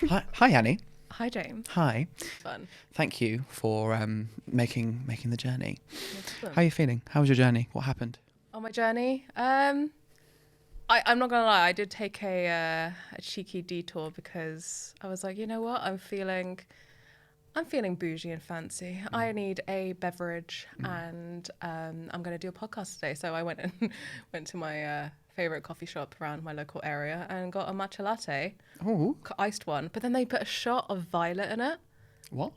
Hi, Annie. Hi, James. Hi. Fun. Thank you for making the journey. No problem. How are you feeling? How was your journey? What happened? On my journey, I'm not gonna lie. I did take a cheeky detour because I was like, you know what? I'm feeling bougie and fancy. I need a beverage, and I'm gonna do a podcast today. So I went to my favorite coffee shop around my local area and got a matcha latte. Oh, Iced one, but then they put a shot of violet in it. what?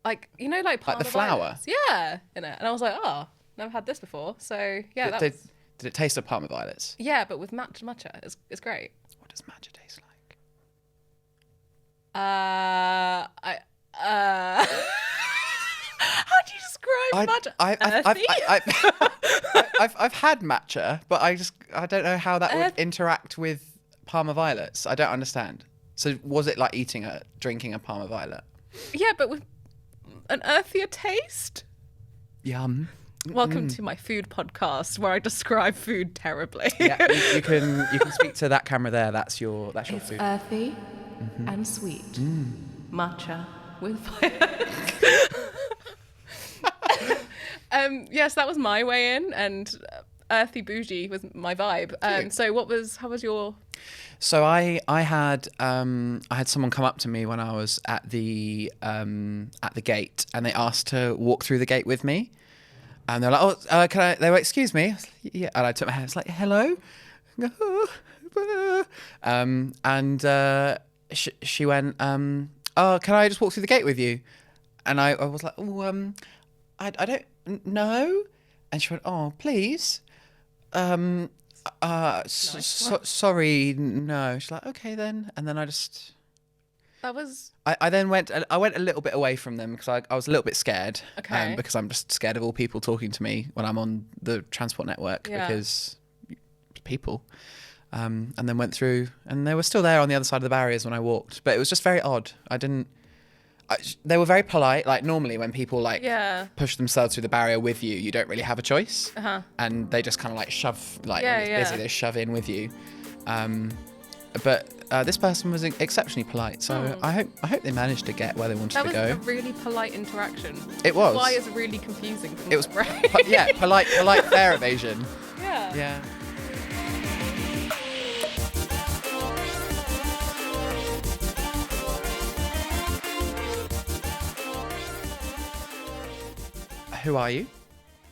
Like, you know, like Like the flower? violets. Yeah, in it. And I was like, oh, never had this before. So yeah, Did it taste of Parma violets? yeah, but with matcha, it's great. What does matcha taste like? How do you describe matcha? I've had matcha, but I don't know how that would interact with Parma violets. I don't understand. So was it like drinking a Parma violet? Yeah, but with an earthier taste. Yum. Welcome to my food podcast where I describe food terribly. Yeah, you can speak to that camera there. That's your It's food. earthy and sweet. Matcha with violet. Yes, that was my way in, and earthy bougie was my vibe. So how was your? So I had someone come up to me when I was at the gate, and they asked to walk through the gate with me, and they're like, "Oh, can I?" They were, "Excuse me." I was like, yeah, and I took my hand. It's like, "Hello," and she went, "Oh, can I just walk through the gate with you?" And I was like, "Oh, I don't know," and she went, "Oh, please." Sorry, no. She's like, okay then, and then I then went a little bit away from them because I was a little bit scared. Okay. Because I'm just scared of all people talking to me when I'm on the transport network because people. And then went through, and they were still there on the other side of the barriers when I walked, but it was just very odd. They were very polite. Like normally when people push themselves through the barrier with you, you don't really have a choice. And they just kind of like shove, when it's busy, they shove in with you. But this person was exceptionally polite, so I hope they managed to get where they wanted to go. That was a really polite interaction. It was. Why is really confusing for me. It was polite fair evasion. Yeah. Yeah. Who are you?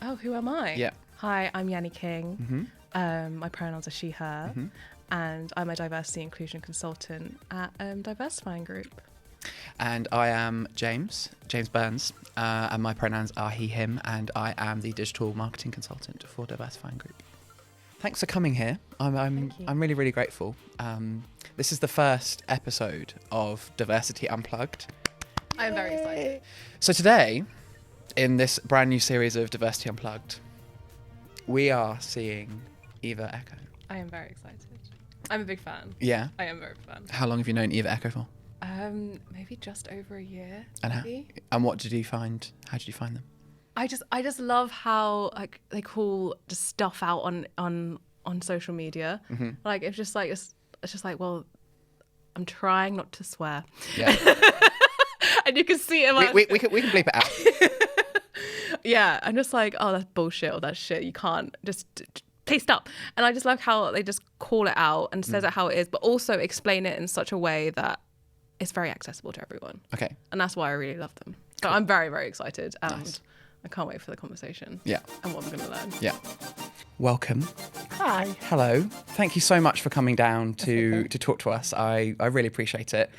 Oh, who am I? Yeah. Hi, I'm Yanni King. My pronouns are she, her. And I'm a diversity inclusion consultant at Diversifying Group. And I am James Burns, and my pronouns are he, him, and I am the digital marketing consultant for Diversifying Group. Thanks for coming here. I'm really, really grateful. This is the first episode of Diversity Unplugged. I'm very excited. So today, in this brand new series of Diversity Unplugged, we are seeing Eva Echo. I am very excited. I'm a big fan. Yeah? I am a very big fan. How long have you known Eva Echo for? Maybe just over a year. And what did you find? How did you find them? I just love how like they call just stuff out on social media. Like it's just like well, I'm trying not to swear. Yeah. And you can see it. We can bleep it out. Yeah, I'm just like, oh, that's bullshit or that's shit. You can't just please stop. And I just love how they just call it out and says it how it is, but also explain it in such a way that it's very accessible to everyone. Okay. And that's why I really love them. So I'm very, very excited. And nice. I can't wait for the conversation. Yeah. And what I'm going to learn. Yeah. Welcome. Hi. Hello. Thank you so much for coming down to talk to us. I really appreciate it.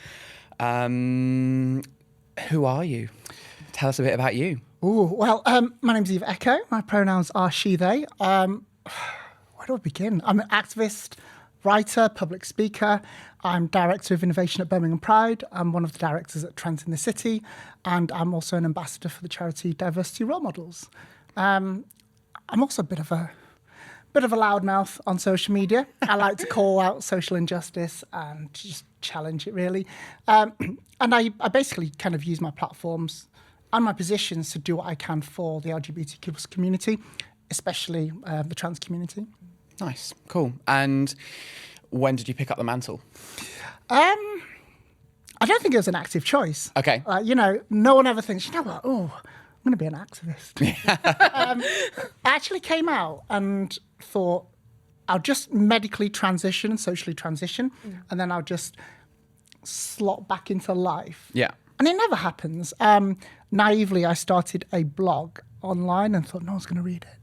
Who are you? Tell us a bit about you. Well, my name's Eva Echo. My pronouns are she, they. Where do I begin? I'm an activist, writer, public speaker. I'm Director of Innovation at Birmingham Pride. I'm one of the directors at Trends in the City. And I'm also an ambassador for the charity Diversity Role Models. I'm also a bit of a loudmouth on social media. I like to call out social injustice and just challenge it, really. And I basically kind of use my platforms and my positions to do what I can for the LGBTQ community, especially the trans community. Nice, cool. And when did you pick up the mantle? I don't think it was an active choice. Okay. No one ever thinks, what? Oh, I'm going to be an activist. I actually came out and thought, I'll just medically transition, socially transition, and then I'll just slot back into life. Yeah. And it never happens. Naively, I started a blog online and thought, no one's going to read it.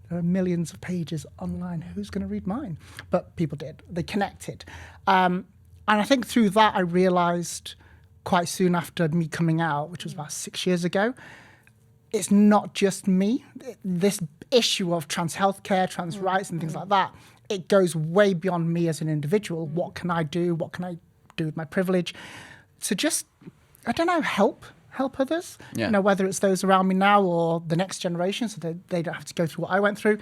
There are millions of pages online. Who's going to read mine? But people did. They connected. And I think through that, I realized quite soon after me coming out, which was about 6 years ago, it's not just me. This issue of trans healthcare, trans rights and things like that, it goes way beyond me as an individual. What can I do? What can I do with my privilege? To just, I don't know, help others, whether it's those around me now or the next generation, so they don't have to go through what I went through.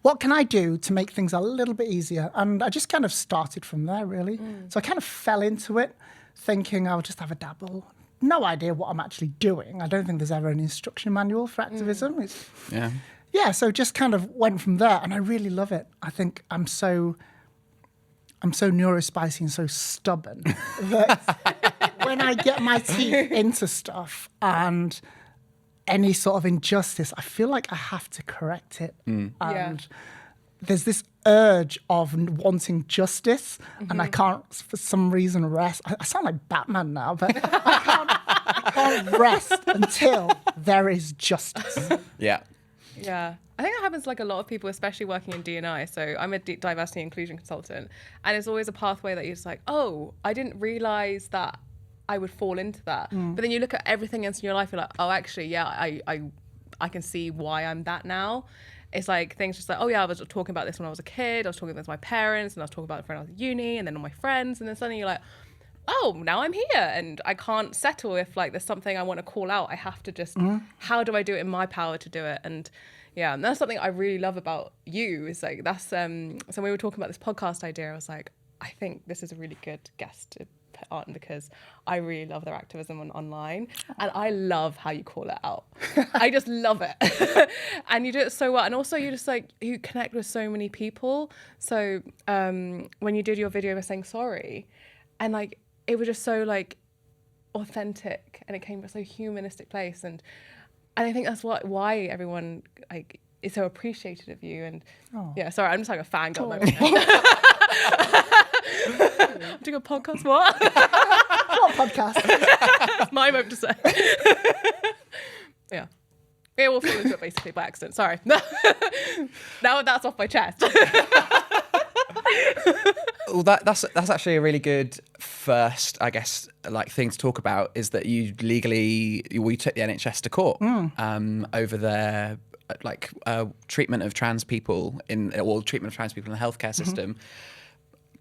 What can I do to make things a little bit easier? And I just kind of started from there, really. So I kind of fell into it, thinking I'll just have a dabble. No idea what I'm actually doing. I don't think there's ever an instruction manual for activism. So just kind of went from there, and I really love it. I think I'm so neurospicy and so stubborn that when I get my teeth into stuff and any sort of injustice, I feel like I have to correct it. And there's this urge of wanting justice, and I can't, for some reason, rest. I sound like Batman now, but I can't rest until there is justice. Yeah. Yeah. I think that happens to like a lot of people, especially working in D&I. So I'm a diversity inclusion consultant, and it's always a pathway that you're just like, oh, I didn't realize that I would fall into that. But then you look at everything else in your life, you're like, oh, actually, yeah, I can see why I'm that now. It's like things just like, oh yeah, I was talking about this when I was a kid, I was talking about this with my parents, and I was talking about it when I was at uni, and then all my friends, and then suddenly you're like, oh, now I'm here, and I can't settle if like there's something I want to call out. I have to just, how do I do it in my power to do it? And yeah, and that's something I really love about you, is like, that's, so when we were talking about this podcast idea, I was like, I think this is a really good guest to put on, because I really love their activism online, and I love how you call it out. I just love it. And you do it so well, and also you just like, you connect with so many people. So when you did your video of saying sorry, and like it was just so like authentic, and it came from a so humanistic place, and I think that's why everyone like is so appreciative of you. And yeah, sorry, I'm just like a fangirl moment. I'm doing a podcast. What? What podcast? It's my moment to say. Yeah. Yeah, we'll fall into it basically by accident. Sorry. Now that's off my chest. Well, that's actually a really good first, I guess, like thing to talk about, is that you took the NHS to court over their treatment of trans people in the healthcare system.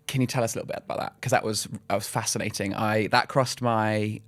Can you tell us a little bit about that? Because that was fascinating. That crossed my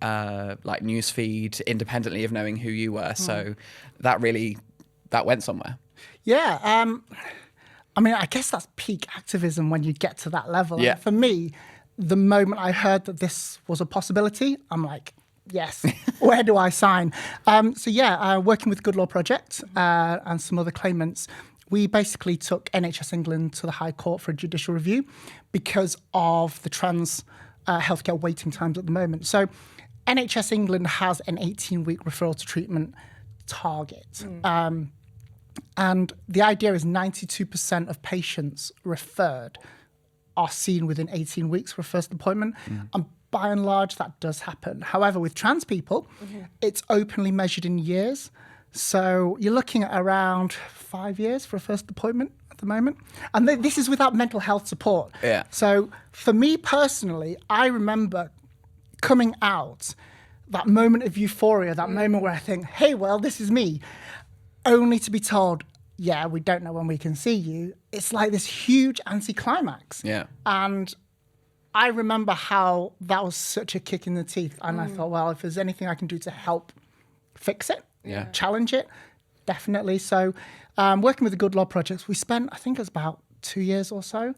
news feed independently of knowing who you were. So that went somewhere. Yeah. I mean, I guess that's peak activism when you get to that level. Yeah. And for me, the moment I heard that this was a possibility, I'm like, yes, where do I sign? Working with Good Law Project and some other claimants, we basically took NHS England to the High Court for a judicial review because of the trans healthcare waiting times at the moment. So NHS England has an 18-week referral to treatment target. And the idea is 92% of patients referred are seen within 18 weeks for a first appointment. And by and large, that does happen. However, with trans people, it's openly measured in years. So you're looking at around 5 years for a first appointment at the moment. And this is without mental health support. Yeah. So for me personally, I remember coming out, that moment of euphoria, that moment where I think, hey, well, this is me, only to be told, yeah, we don't know when we can see you. It's like this huge anticlimax. Yeah. And I remember how that was such a kick in the teeth. And I thought, well, if there's anything I can do to help fix it, challenge it, definitely. So working with the Good Law Project, we spent, I think it was about 2 years or so.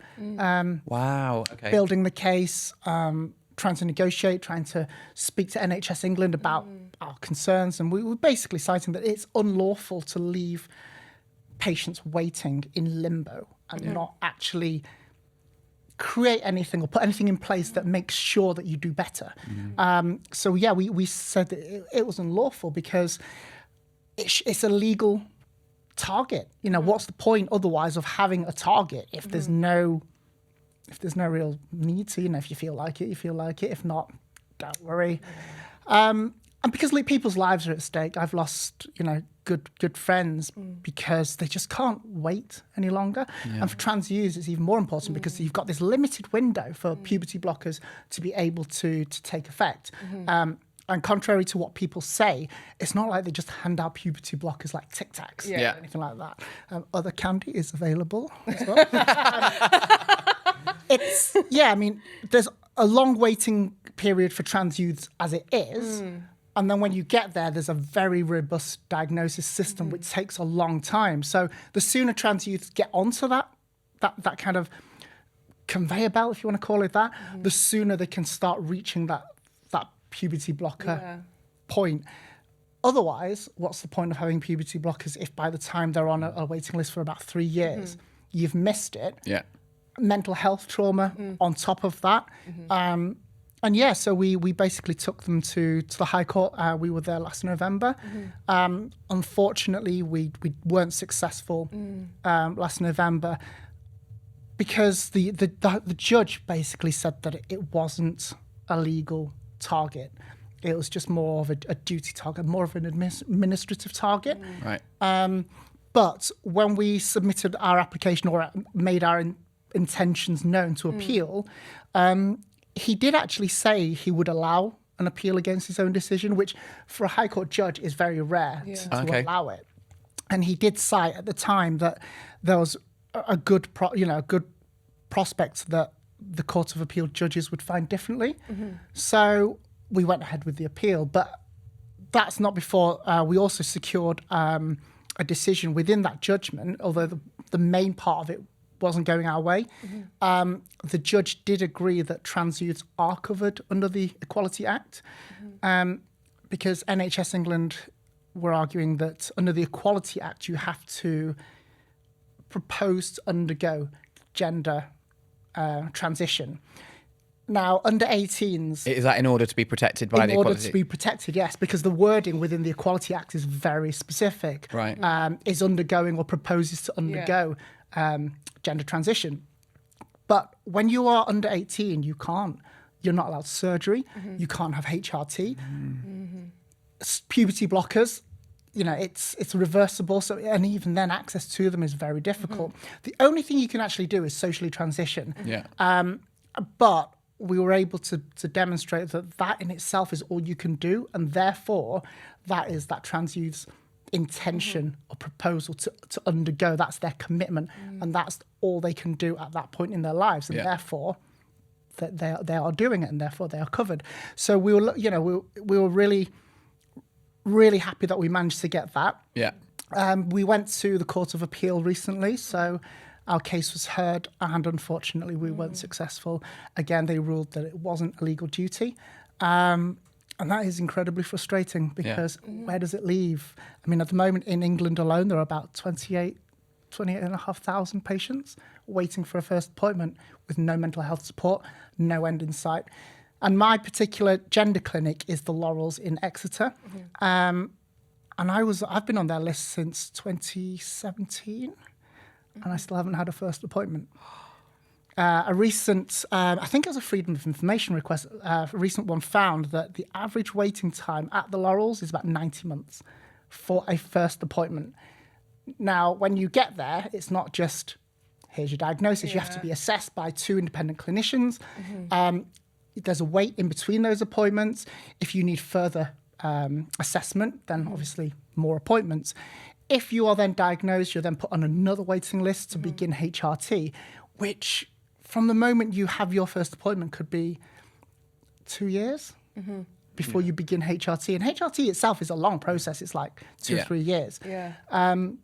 Wow. Okay. Building the case, trying to negotiate, trying to speak to NHS England about our concerns. And we were basically citing that it's unlawful to leave patients waiting in limbo and not actually create anything or put anything in place that makes sure that you do better. So yeah, we said that it was unlawful because it's a legal target. You know, what's the point otherwise of having a target if there's no real need to? You know, if you feel like it, you feel like it. If not, don't worry. And because people's lives are at stake, I've lost, you know, good friends because they just can't wait any longer. Yeah. And for trans youths, it's even more important because you've got this limited window for puberty blockers to be able to take effect. And contrary to what people say, it's not like they just hand out puberty blockers like Tic Tacs or anything like that. Other candy is available as well. I mean, there's a long waiting period for trans youths as it is. And then when you get there, there's a very robust diagnosis system, which takes a long time. So the sooner trans youths get onto that kind of conveyor belt, if you want to call it that, the sooner they can start reaching that puberty blocker point. Otherwise, what's the point of having puberty blockers if by the time they're on a waiting list for about 3 years, you've missed it? Yeah. Mental health trauma on top of that. And yeah, so we basically took them to the High Court. We were there last November. Unfortunately, we weren't successful last November because the judge basically said that it wasn't a legal target. It was just more of a duty target, more of an administrative target. Right. But when we submitted our application or made our intentions known to appeal, he did actually say he would allow an appeal against his own decision, which for a High Court judge is very rare to allow it. And he did cite at the time that there was a good prospect that the Court of Appeal judges would find differently. So we went ahead with the appeal, but that's not before we also secured a decision within that judgment, although the main part of it wasn't going our way. The judge did agree that trans youths are covered under the Equality Act because NHS England were arguing that under the Equality Act you have to propose to undergo gender transition. Now, under 18s... Is that in order to be protected by the Equality? In order to be protected, yes, because the wording within the Equality Act is very specific. Right. Is undergoing or proposes to undergo gender transition. But when you are under 18, you're not allowed surgery, you can't have HRT. Puberty blockers, you know, it's reversible, and even then access to them is very difficult. The only thing you can actually do is socially transition. But we were able to demonstrate that in itself is all you can do, and therefore that is that trans youth's intention or proposal to undergo. That's their commitment, and that's all they can do at that point in their lives, and therefore they are doing it, and therefore they are covered. So we were really, really happy that we managed to get that. We went to the Court of Appeal recently, so our case was heard, and unfortunately we weren't successful. Again, they ruled that it wasn't a legal duty. And that is incredibly frustrating because where does it leave? I mean, at the moment in England alone, there are about 28,500 patients waiting for a first appointment with no mental health support, no end in sight. And my particular gender clinic is the Laurels in Exeter. And I've been on their list since 2017, and I still haven't had a first appointment. A recent, I think it was a Freedom of Information request, a recent one found that the average waiting time at the Laurels is about 90 months for a first appointment. Now, when you get there, it's not just, here's your diagnosis. You have to be assessed by 2 independent clinicians. There's a wait in between those appointments. If you need further assessment, then obviously more appointments. If you are then diagnosed, you're then put on another waiting list to begin HRT, which from the moment you have your first appointment could be 2 years before you begin HRT. And HRT itself is a long process. It's like 2 or 3 years. And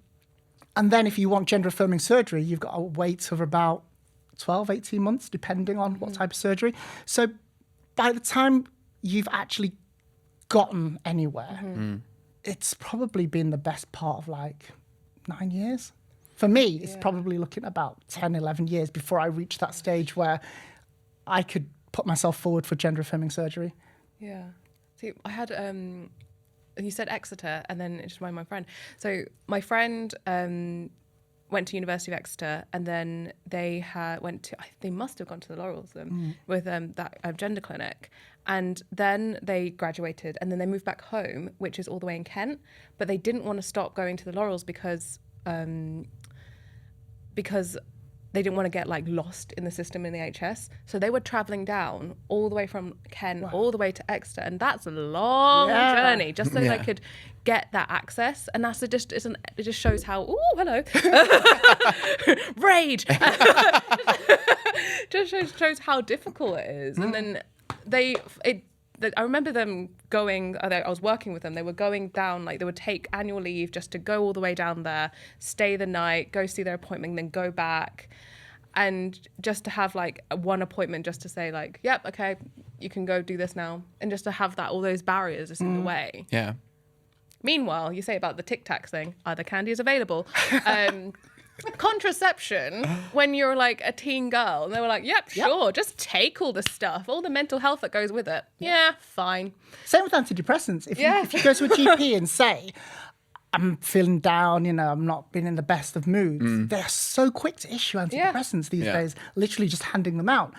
then if you want gender-affirming surgery, you've got a wait of about 12, 18 months, depending on what type of surgery. So by the time you've actually gotten anywhere, it's probably been the best part of like 9 years. For me, it's probably looking about 10, 11 years before I reach that stage where I could put myself forward for gender affirming surgery. Yeah. See, I had, you said Exeter, and then it just reminded my friend. So my friend went to University of Exeter, and then they they must have gone to the Laurels with that gender clinic. And then they graduated, and then they moved back home, which is all the way in Kent. But they didn't want to stop going to the Laurels because they didn't want to get like lost in the system in the NHS. So they were traveling down all the way from Kent all the way to Exeter, and that's a long journey just so they could get that access. And that's it just shows how hello rage just shows how difficult it is. And then I remember them going, I was working with them, they were going down, like they would take annual leave just to go all the way down there, stay the night, go see their appointment, then go back. And just to have like one appointment just to say like, yep, okay, you can go do this now. And just to have that, all those barriers just in the way. Yeah. Meanwhile, you say about the Tic Tacs thing, other candy is available. Contraception, when you're like a teen girl, and they were like, yep, sure, just take all the stuff, all the mental health that goes with it. Yeah, fine. Same with antidepressants. If you go to a GP and say, I'm feeling down, I'm not being in the best of moods, they're so quick to issue antidepressants these days, literally just handing them out.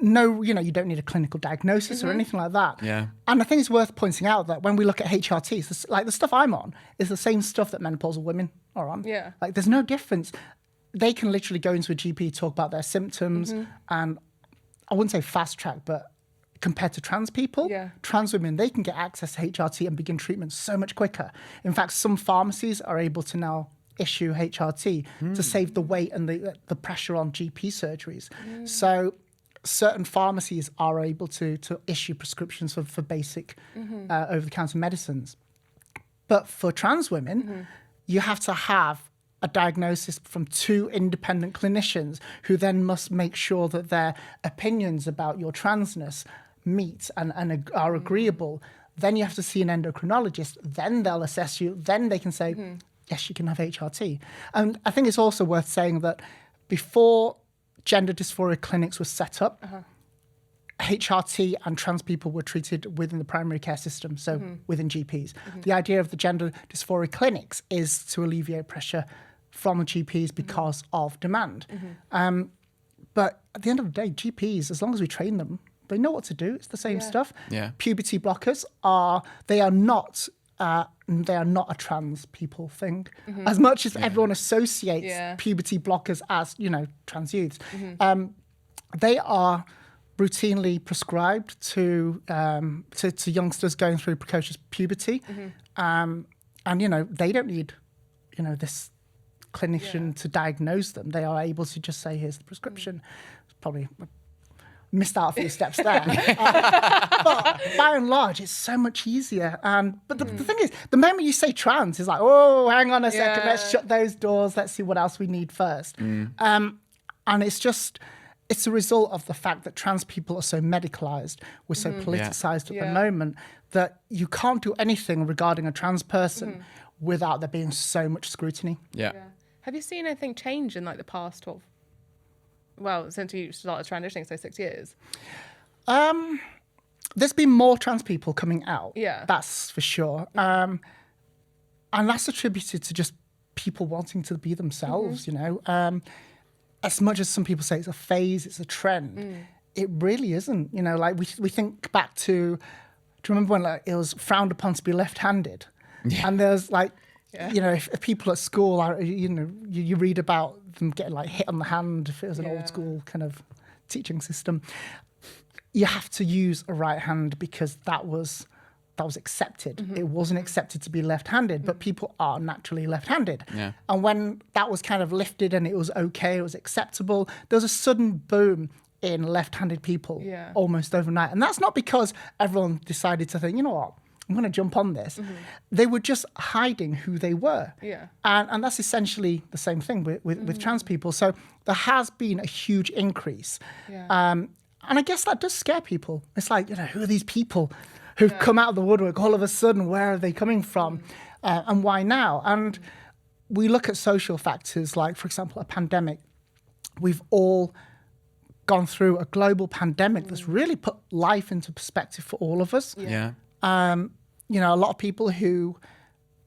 No, you don't need a clinical diagnosis or anything like that. Yeah. And I think it's worth pointing out that when we look at HRTs, like the stuff I'm on is the same stuff that menopausal women are on. Yeah. Like there's no difference. They can literally go into a GP, talk about their symptoms, and I wouldn't say fast track, but compared to trans people, trans women, they can get access to HRT and begin treatment so much quicker. In fact, some pharmacies are able to now issue HRT to save the wait and the pressure on GP surgeries. So certain pharmacies are able to issue prescriptions for basic over-the-counter medicines. But for trans women, you have to have a diagnosis from 2 independent clinicians who then must make sure that their opinions about your transness meet and are agreeable. Then you have to see an endocrinologist. Then they'll assess you. Then they can say, yes, you can have HRT. And I think it's also worth saying that before gender dysphoria clinics were set up, HRT and trans people were treated within the primary care system, so within GPs. The idea of the gender dysphoria clinics is to alleviate pressure from the GPs because of demand. But at the end of the day, GPs, as long as we train them, they know what to do. It's the same stuff. Yeah. Puberty blockers are not a trans people thing. As much as everyone associates puberty blockers as, trans youths, they are routinely prescribed to youngsters going through precocious puberty. And, they don't need, this clinician to diagnose them. They are able to just say, here's the prescription. Probably missed out a few steps there. But by and large, it's so much easier. But the thing is, the moment you say trans, it's like, oh, hang on a second, let's shut those doors, let's see what else we need first. And it's a result of the fact that trans people are so medicalised, we're so politicised at the moment, that you can't do anything regarding a trans person without there being so much scrutiny. Yeah. Have you seen anything change in like the past 12? Well, since you started transitioning, so 6 years. There's been more trans people coming out. Yeah. That's for sure. And that's attributed to just people wanting to be themselves, As much as some people say it's a phase, it's a trend, it really isn't. Like we think back to, do you remember when it was frowned upon to be left-handed? Yeah. And there's like, if people at school are, you read about them getting like hit on the hand if it was an old school kind of teaching system. You have to use a right hand because that was accepted. It wasn't accepted to be left-handed, but people are naturally left-handed. Yeah. And when that was kind of lifted and it was okay, it was acceptable, there was a sudden boom in left-handed people almost overnight. And that's not because everyone decided to think, you know what, I'm going to jump on this. They were just hiding who they were. Yeah. And that's essentially the same thing with trans people. So there has been a huge increase. Yeah. And I guess that does scare people. It's like, who are these people who've come out of the woodwork all of a sudden? Where are they coming from? And why now? And we look at social factors like, for example, a pandemic. We've all gone through a global pandemic that's really put life into perspective for all of us. Yeah. You know, a lot of people who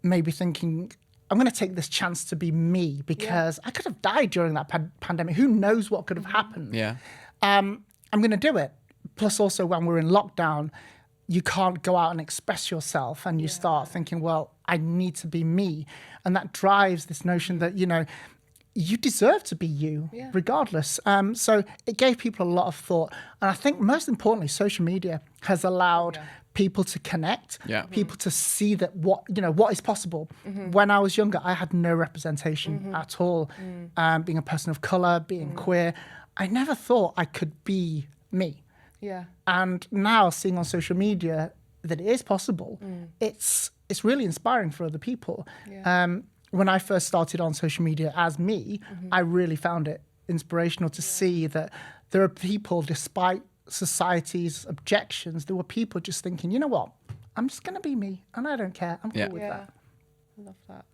may be thinking, I'm going to take this chance to be me because I could have died during that pandemic. Who knows what could have happened? Yeah. I'm going to do it. Plus, also, when we're in lockdown, you can't go out and express yourself, and you start thinking, well, I need to be me. And that drives this notion that, you know, you deserve to be you regardless. So it gave people a lot of thought. And I think most importantly, social media has allowed people to connect, people to see that what is possible. When I was younger, I had no representation at all. Being a person of color, being queer, I never thought I could be me. Yeah. And now seeing on social media that it is possible, it's really inspiring for other people. Yeah. When I first started on social media as me, I really found it inspirational to see that there are people, despite society's objections, there were people just thinking, you know what, I'm just going to be me and I don't care. I'm cool with that. I love that.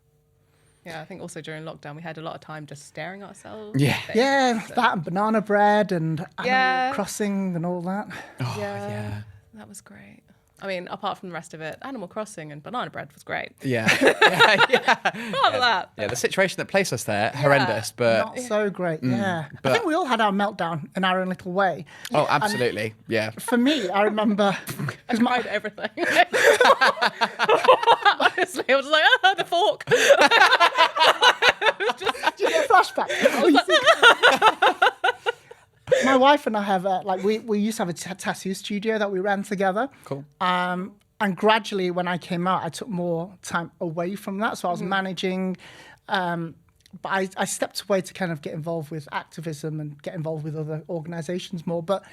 Yeah, I think also during lockdown, we had a lot of time just staring at ourselves. Yeah. Yeah, that and banana bread and Animal Crossing and all that. Oh, yeah. That was great. I mean, apart from the rest of it, Animal Crossing and banana bread was great. Yeah. That. Yeah, the situation that placed us there, horrendous, but... Not so great, I but- think we all had our meltdown in our own little way. Oh, absolutely, yeah. For me, I remember... I tried everything. Honestly, I was like, the fork. Do you get a flashback? My wife and I have, we used to have a tattoo studio that we ran together. Cool. And gradually, when I came out, I took more time away from that. So I was managing, but I stepped away to kind of get involved with activism and get involved with other organizations more. But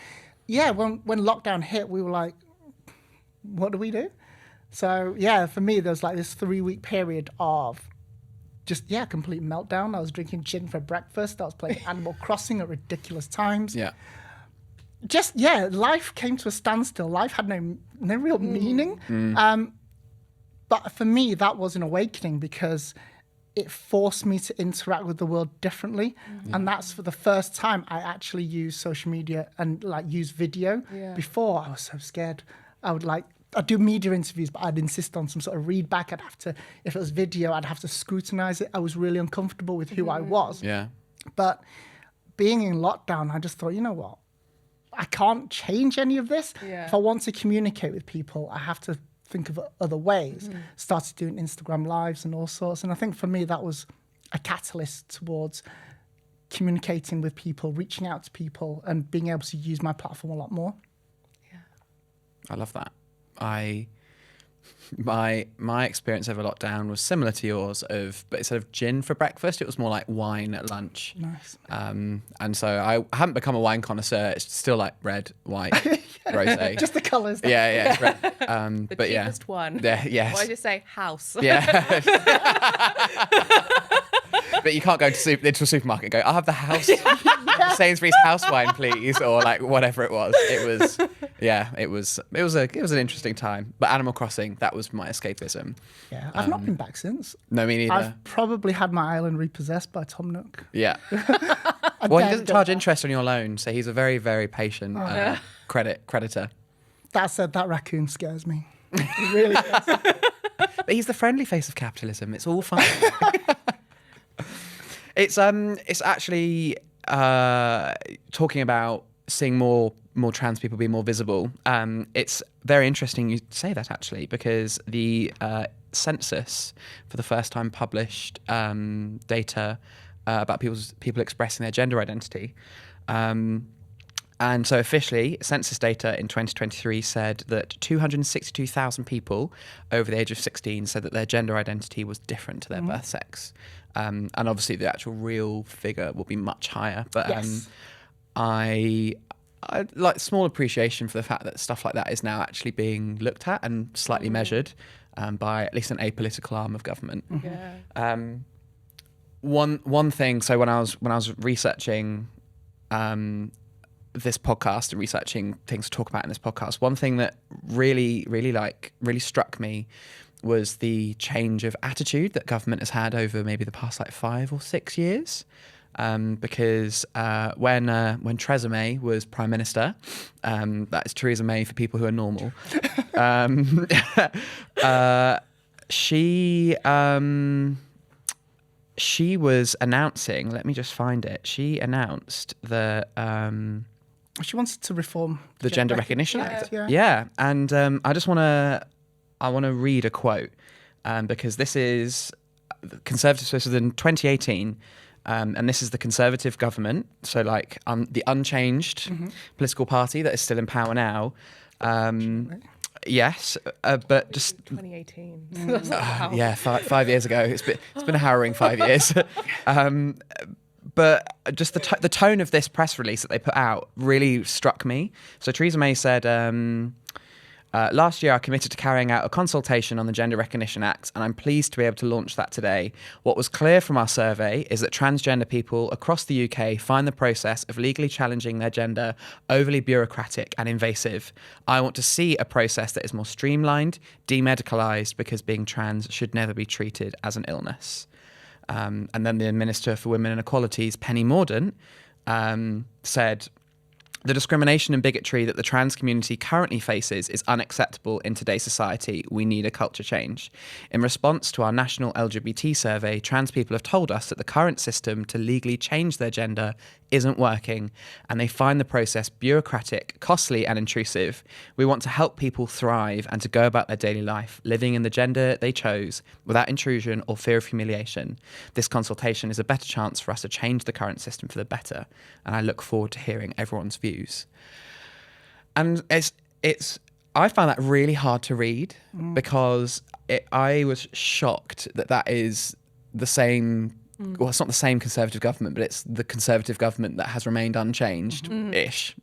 yeah, when lockdown hit, we were like, what do we do? So yeah, for me, there was like this 3-week period of complete meltdown. I was drinking gin for breakfast. I was playing Animal Crossing at ridiculous times. Yeah. Life came to a standstill. Life had no real meaning. But for me, that was an awakening because it forced me to interact with the world differently. And that's for the first time I actually used social media and use video. Before, I was so scared. I'd do media interviews, but I'd insist on some sort of read back. If it was video, I'd have to scrutinize it. I was really uncomfortable with who I was. Yeah. But being in lockdown, I just thought, you know what? I can't change any of this. If I want to communicate with people, I have to think of other ways. Started doing Instagram lives and all sorts. And I think for me, that was a catalyst towards communicating with people, reaching out to people and being able to use my platform a lot more. Yeah. I love that. My experience over lockdown was similar to yours but instead of gin for breakfast, it was more like wine at lunch. Nice. And so I haven't become a wine connoisseur. It's still like red, white, rosé. Just the colours. Yeah. It's red. The but cheapest one. Yeah, yes. Why did you say house? Yeah. But you can't go into a supermarket and go, I'll have the house, Sainsbury's house wine, please, or like whatever it was. It was an interesting time. But Animal Crossing, that was my escapism. Yeah, I've not been back since. No, me neither. I've probably had my island repossessed by Tom Nook. Yeah. Well, he doesn't charge interest on your loan, so he's a very, very patient creditor. That said, that raccoon scares me. It really does. But he's the friendly face of capitalism. It's all fine. It's actually talking about seeing more trans people be more visible. It's very interesting you say that actually, because the census for the first time published data about people expressing their gender identity. And so officially, census data in 2023 said that 262,000 people over the age of 16 said that their gender identity was different to their birth sex. And obviously the actual real figure will be much higher. But Yes. I like small appreciation for the fact that stuff like that is now actually being looked at and slightly measured by at least an apolitical arm of government. Yeah. One thing, so when I was researching this podcast and researching things to talk about in this podcast, one thing that really struck me was the change of attitude that government has had over maybe the past like 5 or 6 years. Because when Theresa May was Prime Minister, that is Theresa May for people who are normal, she was announcing, let me just find it, she announced that... she wants to reform the Gender Recognition Act. Yeah. And I want to read a quote because this is Conservative, so this was in 2018, and this is the Conservative government, so like the unchanged political party that is still in power now. Yes, but just 2018. yeah, 5 years ago. It's been a harrowing 5 years. But just the tone of this press release that they put out really struck me. So Theresa May said, last year I committed to carrying out a consultation on the Gender Recognition Act, and I'm pleased to be able to launch that today. What was clear from our survey is that transgender people across the UK find the process of legally challenging their gender overly bureaucratic and invasive. I want to see a process that is more streamlined, demedicalised, because being trans should never be treated as an illness. And then the Minister for Women and Equalities, Penny Mordaunt, said, the discrimination and bigotry that the trans community currently faces is unacceptable in today's society. We need a culture change. In response to our national LGBT survey, trans people have told us that the current system to legally change their gender isn't working, and they find the process bureaucratic, costly and intrusive. We want to help people thrive and to go about their daily life, living in the gender they chose, without intrusion or fear of humiliation. This consultation is a better chance for us to change the current system for the better, and I look forward to hearing everyone's views. And I found that really hard to read because I was shocked that is the same. Well, it's not the same Conservative government, but it's the Conservative government that has remained unchanged-ish.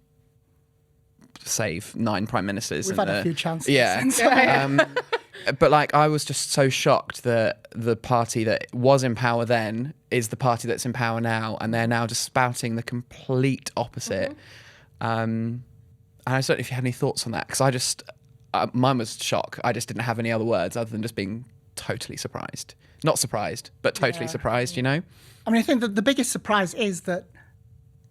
Save 9 prime ministers. We've had a few chances. Yeah. But like, I was just so shocked that the party that was in power then is the party that's in power now, and they're now just spouting the complete opposite. And I just don't know if you had any thoughts on that, because mine was shock. I just didn't have any other words other than just being totally surprised. Not surprised, but totally surprised, you know? I mean, I think that the biggest surprise is that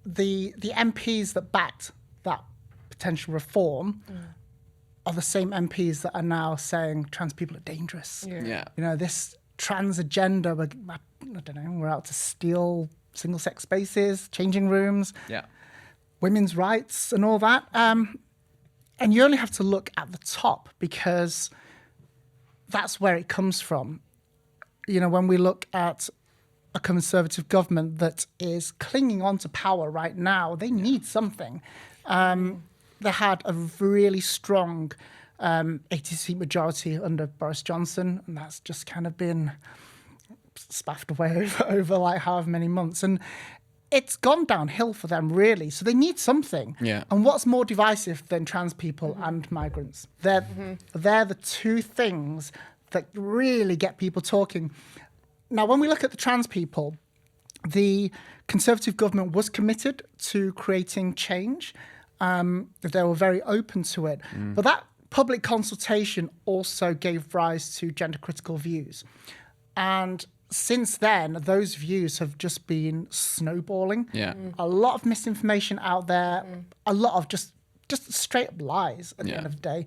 the MPs that backed that potential reform are the same MPs that are now saying trans people are dangerous. Yeah. You know, this trans agenda, I don't know, we're out to steal single-sex spaces, changing rooms, women's rights and all that. And you only have to look at the top because that's where it comes from. You know, when we look at a Conservative government that is clinging on to power right now, they need something. They had a really strong 80-seat majority under Boris Johnson, and that's just kind of been spaffed away over like however many months. And it's gone downhill for them, really. So they need something. Yeah. And what's more divisive than trans people and migrants? They're the two things that really get people talking. Now, when we look at the trans people, the Conservative government was committed to creating change. They were very open to it. But that public consultation also gave rise to gender-critical views. And since then, those views have just been snowballing. Yeah. A lot of misinformation out there, a lot of just straight-up lies at the end of the day.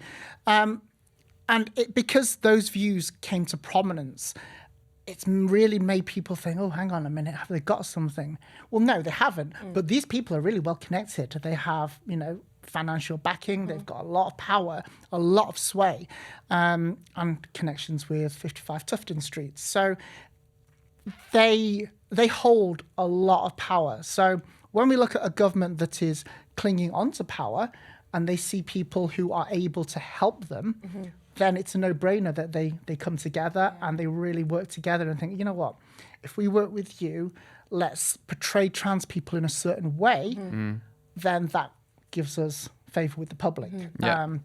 And because those views came to prominence, it's really made people think, oh, hang on a minute, have they got something? Well, no, they haven't. But these people are really well connected. They have, financial backing. They've got a lot of power, a lot of sway, and connections with 55 Tufton Street. So they hold a lot of power. So when we look at a government that is clinging onto power and they see people who are able to help them, then it's a no-brainer that they come together and they really work together and think, you know what, if we work with you, let's portray trans people in a certain way, then that gives us favour with the public. And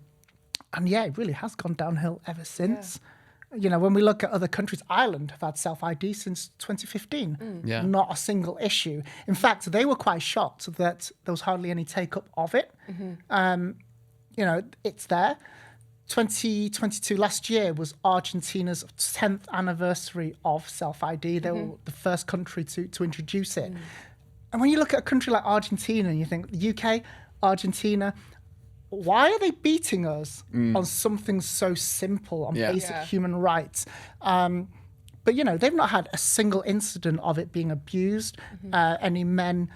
it really has gone downhill ever since. When we look at other countries, Ireland have had self-ID since 2015. Not a single issue. In fact, they were quite shocked that there was hardly any take-up of it. It's there. 2022 last year was Argentina's 10th anniversary of self-ID. They were the first country to introduce it. And when you look at a country like Argentina and you think the UK, Argentina, why are they beating us on something so simple, on basic human rights? But, you know, they've not had a single incident of it being abused. Any men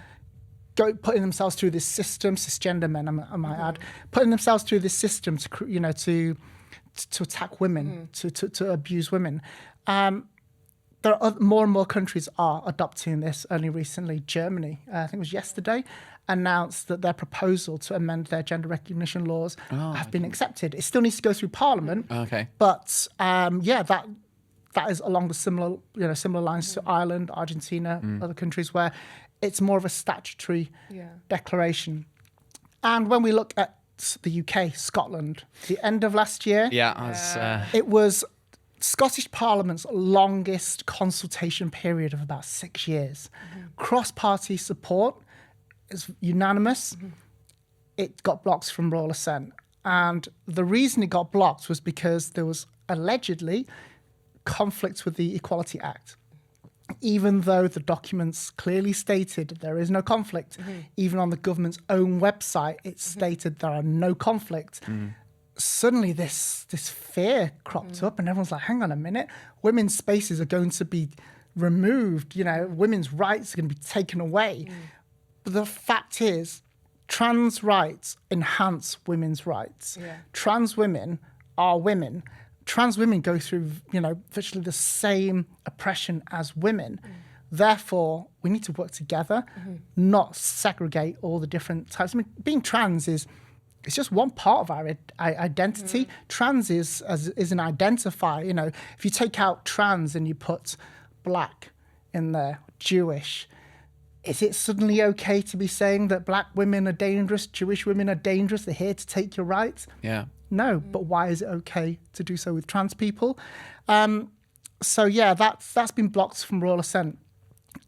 putting themselves through this system, cisgender men, I might add, putting themselves through this system to attack women, to abuse women. There are more and more countries are adopting this. Only recently, Germany, I think it was yesterday, announced that their proposal to amend their gender recognition laws have been accepted. It still needs to go through Parliament. But that is along the similar lines to Ireland, Argentina, other countries where it's more of a statutory declaration. And when we look at the UK, Scotland, the end of last year, it was Scottish Parliament's longest consultation period of about 6 years. Cross-party support is unanimous. It got blocked from royal assent. And the reason it got blocked was because there was allegedly conflict with the Equality Act. Even though the documents clearly stated there is no conflict, even on the government's own website, it stated there are no conflict. Suddenly this fear cropped up and everyone's like, hang on a minute, women's spaces are going to be removed, you know, women's rights are going to be taken away. But the fact is, trans rights enhance women's rights. Trans women are women. Trans women go through, you know, virtually the same oppression as women. Therefore, we need to work together, not segregate all the different types. I mean, being trans it's just one part of our identity. Trans is an identifier. You know, if you take out trans and you put black in there, Jewish, is it suddenly okay to be saying that black women are dangerous, Jewish women are dangerous, they're here to take your rights? No, but why is it okay to do so with trans people? So that's been blocked from royal assent.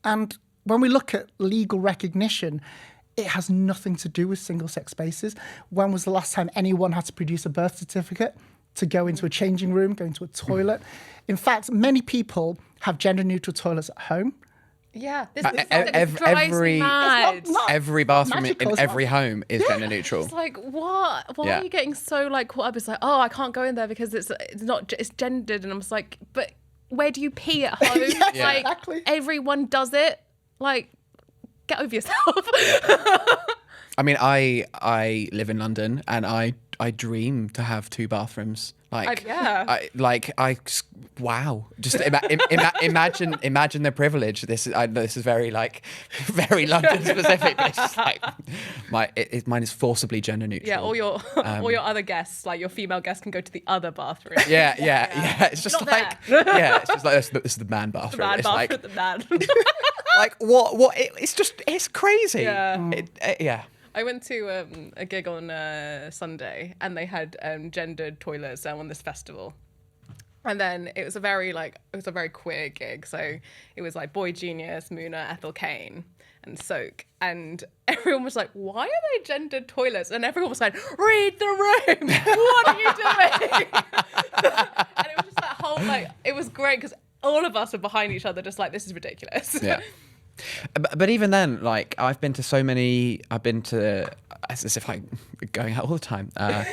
And when we look at legal recognition, it has nothing to do with single-sex spaces. When was the last time anyone had to produce a birth certificate to go into a changing room, go into a toilet? In fact, many people have gender-neutral toilets at home. This drives me mad. Every bathroom in every home is gender neutral. It's like, what? Why are you getting so like caught up? It's like, oh, I can't go in there because it's gendered, and I'm just like, but where do you pee at home? Exactly. Everyone does it. Like, get over yourself. I mean, I live in London, and I dream to have 2 bathrooms. Wow. Just imagine the privilege. This is very very London specific. But it's just like mine is forcibly gender neutral. Yeah, all your other guests, like your female guests, can go to the other bathroom. Yeah. It's just it's just like this is the man bathroom. The man it's bathroom, the man. Like what? It's crazy. Yeah. I went to a gig on Sunday, and they had gendered toilets on this festival. And then it was a very queer gig. So it was like Boy Genius, Muna, Ethel Cain, and Soak. And everyone was like, why are they gendered toilets? And everyone was like, read the room. What are you doing? And it was just that whole it was great because all of us were behind each other, just like, this is ridiculous. Yeah. But even then, like, I've been to, as if I'm going out all the time. I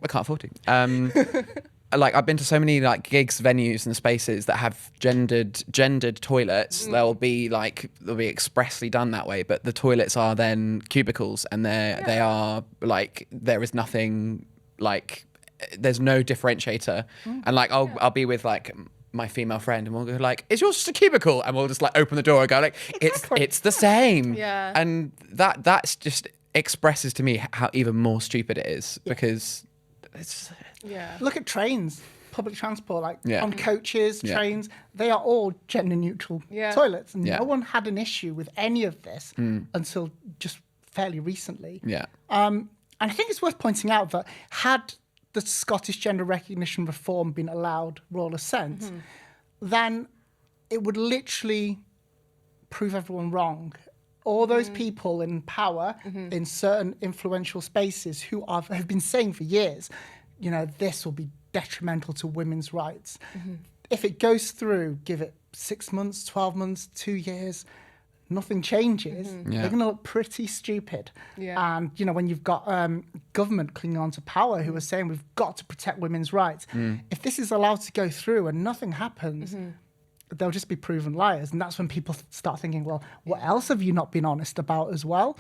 can't afford to. Like, I've been to so many like gigs, venues, and spaces that have gendered toilets. They'll be expressly done that way, but the toilets are then cubicles, and they are like, there is nothing, like, there's no differentiator. And like, I'll be with like my female friend, and we'll go like, is yours just a cubicle? And we'll just like open the door and go like, it's the same. And that's just expresses to me how even more stupid it is, because it's look at trains, public transport, on coaches, trains, they are all gender neutral toilets, and no one had an issue with any of this until just fairly recently. And I think it's worth pointing out that had the Scottish gender recognition reform been allowed royal assent, then it would literally prove everyone wrong. All those people in power in certain influential spaces who have been saying for years, this will be detrimental to women's rights. If it goes through, give it 6 months, 12 months, 2 years, nothing changes, they're going to look pretty stupid. Yeah. And, when you've got government clinging on to power who are saying we've got to protect women's rights, if this is allowed to go through and nothing happens, they'll just be proven liars. And that's when people start thinking, well, what else have you not been honest about as well?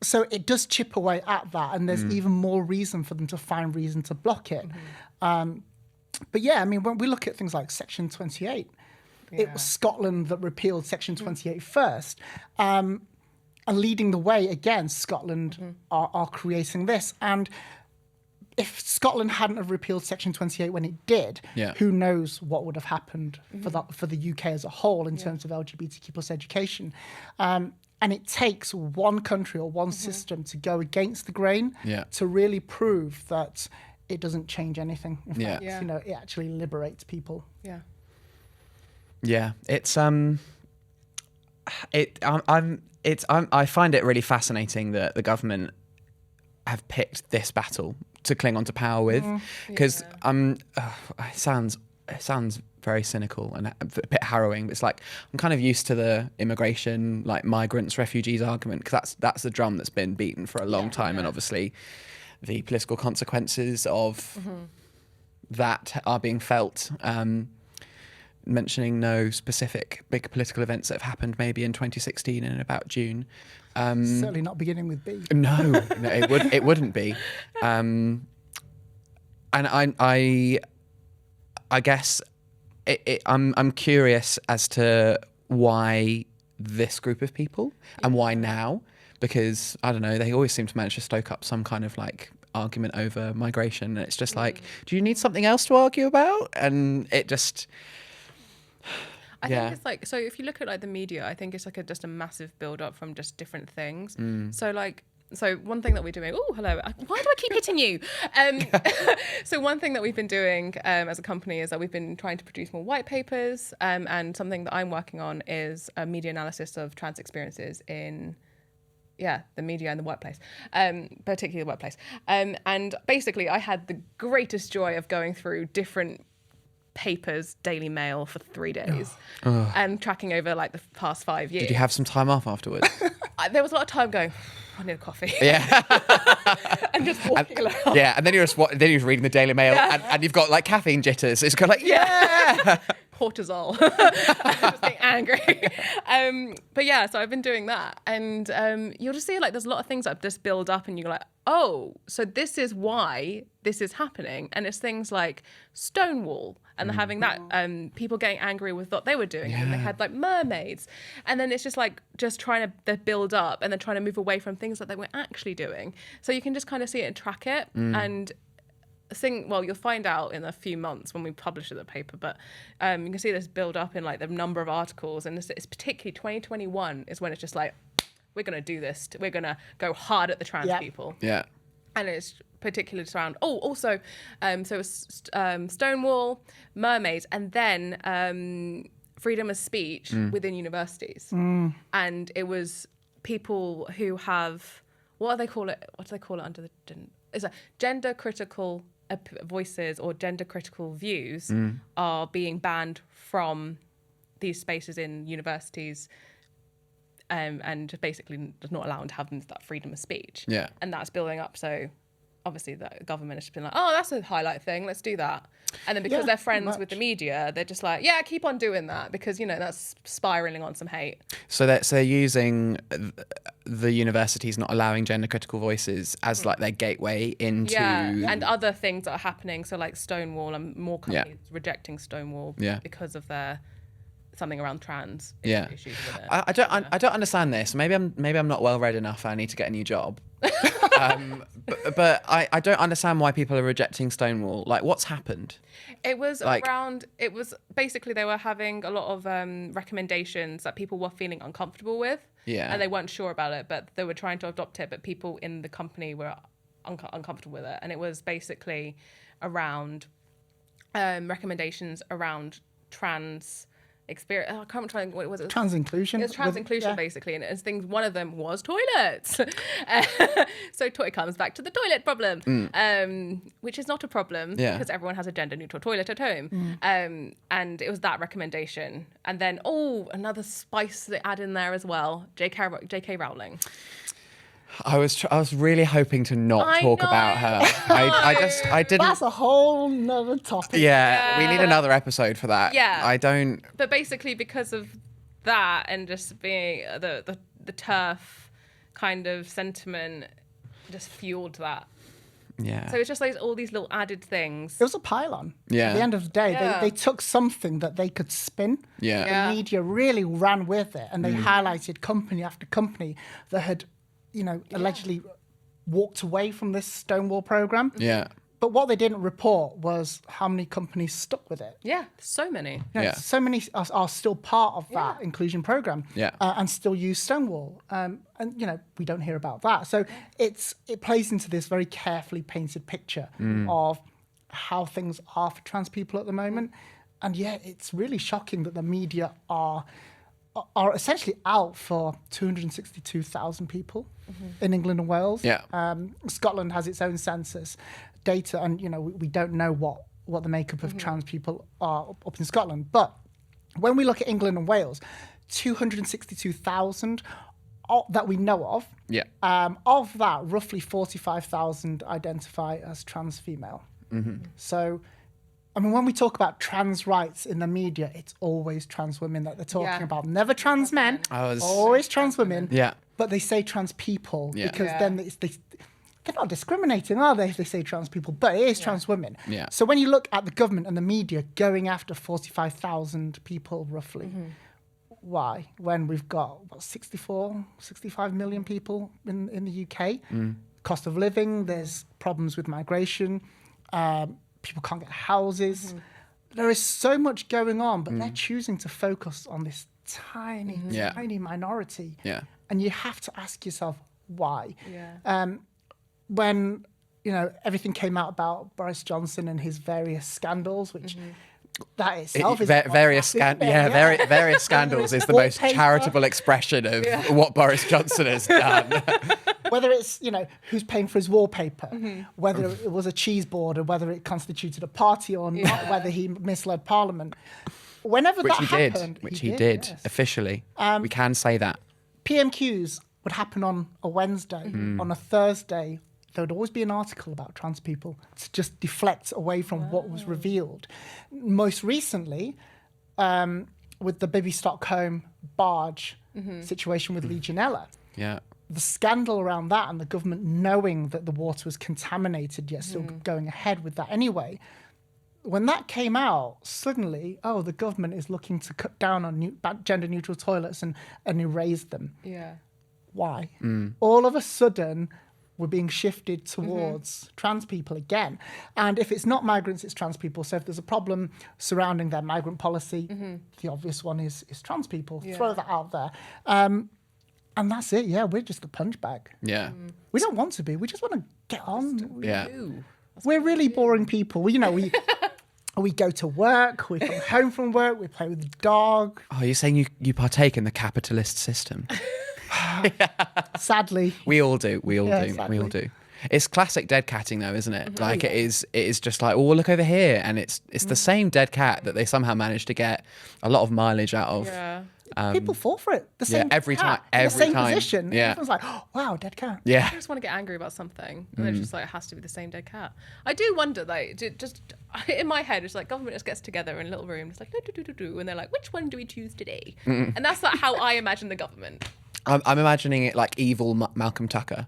So it does chip away at that, and there's even more reason for them to find reason to block it. But yeah, I mean, when we look at things like Section 28, it was Scotland that repealed Section 28 first. And leading the way, again, Scotland are creating this. And if Scotland hadn't have repealed Section 28 when it did, who knows what would have happened for the UK as a whole in terms of LGBTQ plus education. And it takes one country or one system to go against the grain to really prove that it doesn't change anything. In fact, it actually liberates people. Yeah, it's I find it really fascinating that the government have picked this battle to cling on to power with, because it sounds very cynical and a bit harrowing, but it's like I'm kind of used to the immigration, like migrants, refugees argument, because that's the drum that's been beaten for a long time, and obviously the political consequences of that are being felt. Mentioning no specific big political events that have happened maybe in 2016 and about June. Certainly not beginning with B. No, it wouldn't be. And I guess I'm curious as to why this group of people and why now, because I don't know, they always seem to manage to stoke up some kind of like argument over migration, and it's just like, do you need something else to argue about? And it just. I think it's like, so if you look at like the media, I think it's like just a massive build up from just different things. So one thing that we're doing, oh, hello, why do I keep hitting you? So one thing that we've been doing as a company is that we've been trying to produce more white papers, and something that I'm working on is a media analysis of trans experiences in the media and the workplace, particularly the workplace. And basically I had the greatest joy of going through different papers, Daily Mail, for 3 days and tracking over like the past 5 years. Did you have some time off afterwards? There was a lot of time going, I need a coffee. Yeah. And just walking along. Yeah, and then you're reading the Daily Mail and you've got like caffeine jitters. It's kind of like, Cortisol. Just getting angry. But yeah, so I've been doing that. And you'll just see like there's a lot of things that just build up and you're like, oh, so this is why this is happening. And it's things like Stonewall and having that, people getting angry with what they were doing. And they had like mermaids. And then it's just like just trying to build up and then trying to move away from things that they were actually doing. So you can just kind of see it and track it. And you'll find out in a few months when we publish the paper, but you can see this build up in like the number of articles, and it's particularly 2021 is when it's just like, we're going to do this. We're going to go hard at the trans people. Yeah. And it's particularly around, so it's Stonewall, mermaids, and then freedom of speech within universities. And it was people who have, what do they call it under the, it's a gender critical voices or gender critical views are being banned from these spaces in universities, and basically does not allow them to have that freedom of speech. Yeah. And that's building up. So obviously the government has just been like, oh, that's a highlight thing, let's do that. And then because they're friends with the media, they're just like, yeah, keep on doing that, because that's spiraling on some hate. So they're using the universities not allowing gender critical voices as like their gateway into and other things that are happening. So like Stonewall, and more companies rejecting Stonewall because of their something around trans issues with it. I don't understand this. Maybe I'm not well read enough. I need to get a new job. But I don't understand why people are rejecting Stonewall. Like, what's happened? It was basically they were having a lot of recommendations that people were feeling uncomfortable with. Yeah. And they weren't sure about it, but they were trying to adopt it, but people in the company were uncomfortable with it. And it was basically around recommendations around trans experience. I can't try and what was it? Trans inclusion. It was trans inclusion, basically, and it's things. One of them was toilets. So it comes back to the toilet problem, which is not a problem because everyone has a gender neutral toilet at home. And it was that recommendation, and then another spice they add in there as well. J.K. Rowling. I was really hoping to not talk about her. I didn't. That's a whole nother topic. Yeah, we need another episode for that. Yeah. I don't. But basically, because of that and just being the turf kind of sentiment, just fueled that. Yeah. So it's just like all these little added things. It was a pylon. Yeah. At the end of the day, they took something that they could spin. Yeah. The media really ran with it, and they highlighted company after company that had, allegedly walked away from this Stonewall program. Yeah. But what they didn't report was how many companies stuck with it. Yeah, so many. So many are still part of that inclusion program and still use Stonewall. And, we don't hear about that. So it plays into this very carefully painted picture of how things are for trans people at the moment. And it's really shocking that the media are essentially out for 262,000 people in England and Wales. Yeah. Scotland has its own census data, and we don't know what the makeup of trans people are up in Scotland. But when we look at England and Wales, 262,000 that we know of. Yeah. Of that, roughly 45,000 identify as trans female. So, I mean, when we talk about trans rights in the media, it's always trans women that they're talking about. Never trans men, always trans women. Yeah. But they say trans people because then they're not discriminating, are they, if they say trans people? But it is trans women. Yeah. So when you look at the government and the media going after 45,000 people, roughly, why? When we've got, 65 million people in the UK, cost of living, there's problems with migration, people can't get houses. There is so much going on, but they're choosing to focus on this tiny minority. Yeah. And you have to ask yourself, why? Yeah. When, everything came out about Boris Johnson and his various scandals, which that itself is... Various scandals is the most charitable expression of what Boris Johnson has done. Whether it's, who's paying for his wallpaper, whether it was a cheese board, or whether it constituted a party or not, whether he misled Parliament. Whenever that happened... Which he did, yes. officially. We can say that. PMQs would happen on a Wednesday. On a Thursday, there would always be an article about trans people to just deflect away from what was revealed. Most recently, with the Bibi Stockholm barge situation with Legionella. Yeah. The scandal around that and the government knowing that the water was contaminated, yet still going ahead with that anyway. When that came out, suddenly, the government is looking to cut down on gender-neutral toilets and erase them. Yeah. Why? All of a sudden, we're being shifted towards trans people again. And if it's not migrants, it's trans people. So if there's a problem surrounding their migrant policy, the obvious one is trans people. Yeah. Throw that out there. And that's it. Yeah, we're just a punch bag. Yeah. We don't want to be. We just want to get on. Yeah. We're really boring people. We go to work, we come home from work, we play with the dog. Oh, you're saying you partake in the capitalist system? Sadly. We all do. We all do. Sadly. We all do. It's classic dead catting though, isn't it? Like it is just like, look over here. And it's the same dead cat that they somehow managed to get a lot of mileage out of. Yeah. People fall for it. The same every cat, time. the same position. Yeah. Everyone's like, wow, dead cat. Yeah. I just want to get angry about something, and it's just like it has to be the same dead cat. I do wonder, just in my head, it's like government just gets together in a little room, it's like do, and they're like, which one do we choose today? And that's like how I imagine the government. I'm imagining it like evil Malcolm Tucker.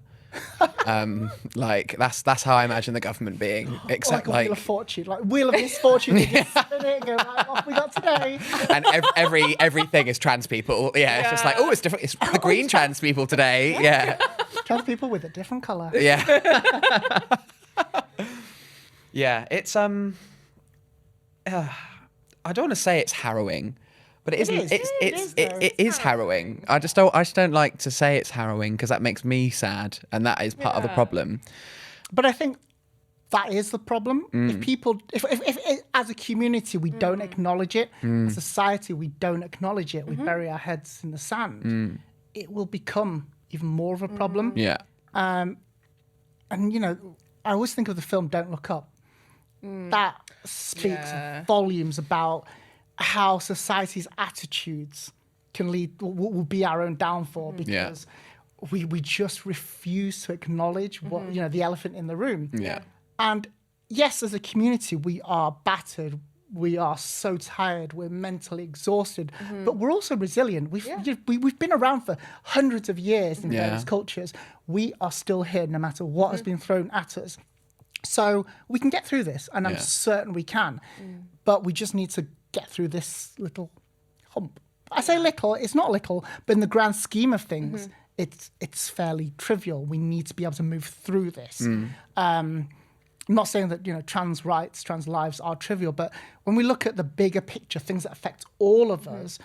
Like that's how I imagine the government being. Except like a Wheel of Fortune, like Wheel of Misfortune. You just spin it and go, right, what we got today? And everything is trans people. Yeah, it's just like, it's different. It's the green trans people today. Yeah. Trans people with a different colour. Yeah. Yeah, it's I don't want to say it's harrowing, but it isn't. It is harrowing. I just don't like to say it's harrowing because that makes me sad, and that is part of the problem. But I think that is the problem. If people, if as a community we don't acknowledge it, as a society we don't acknowledge it, we bury our heads in the sand, it will become even more of a problem. Yeah. And you know, I always think of the film Don't Look Up. That speaks volumes about how society's attitudes can lead, will be our own downfall, because we just refuse to acknowledge what, you know, the elephant in the room. Yeah. And yes, as a community, we are battered. We are so tired. We're mentally exhausted, but we're also resilient. We've been around for hundreds of years in various cultures. We are still here no matter what has been thrown at us. So we can get through this, and I'm certain we can. But we just need to get through this little hump. I say little, it's not little, but in the grand scheme of things, it's fairly trivial. We need to be able to move through this. I'm not saying that, you know, trans rights, trans lives are trivial, but when we look at the bigger picture, things that affect all of us,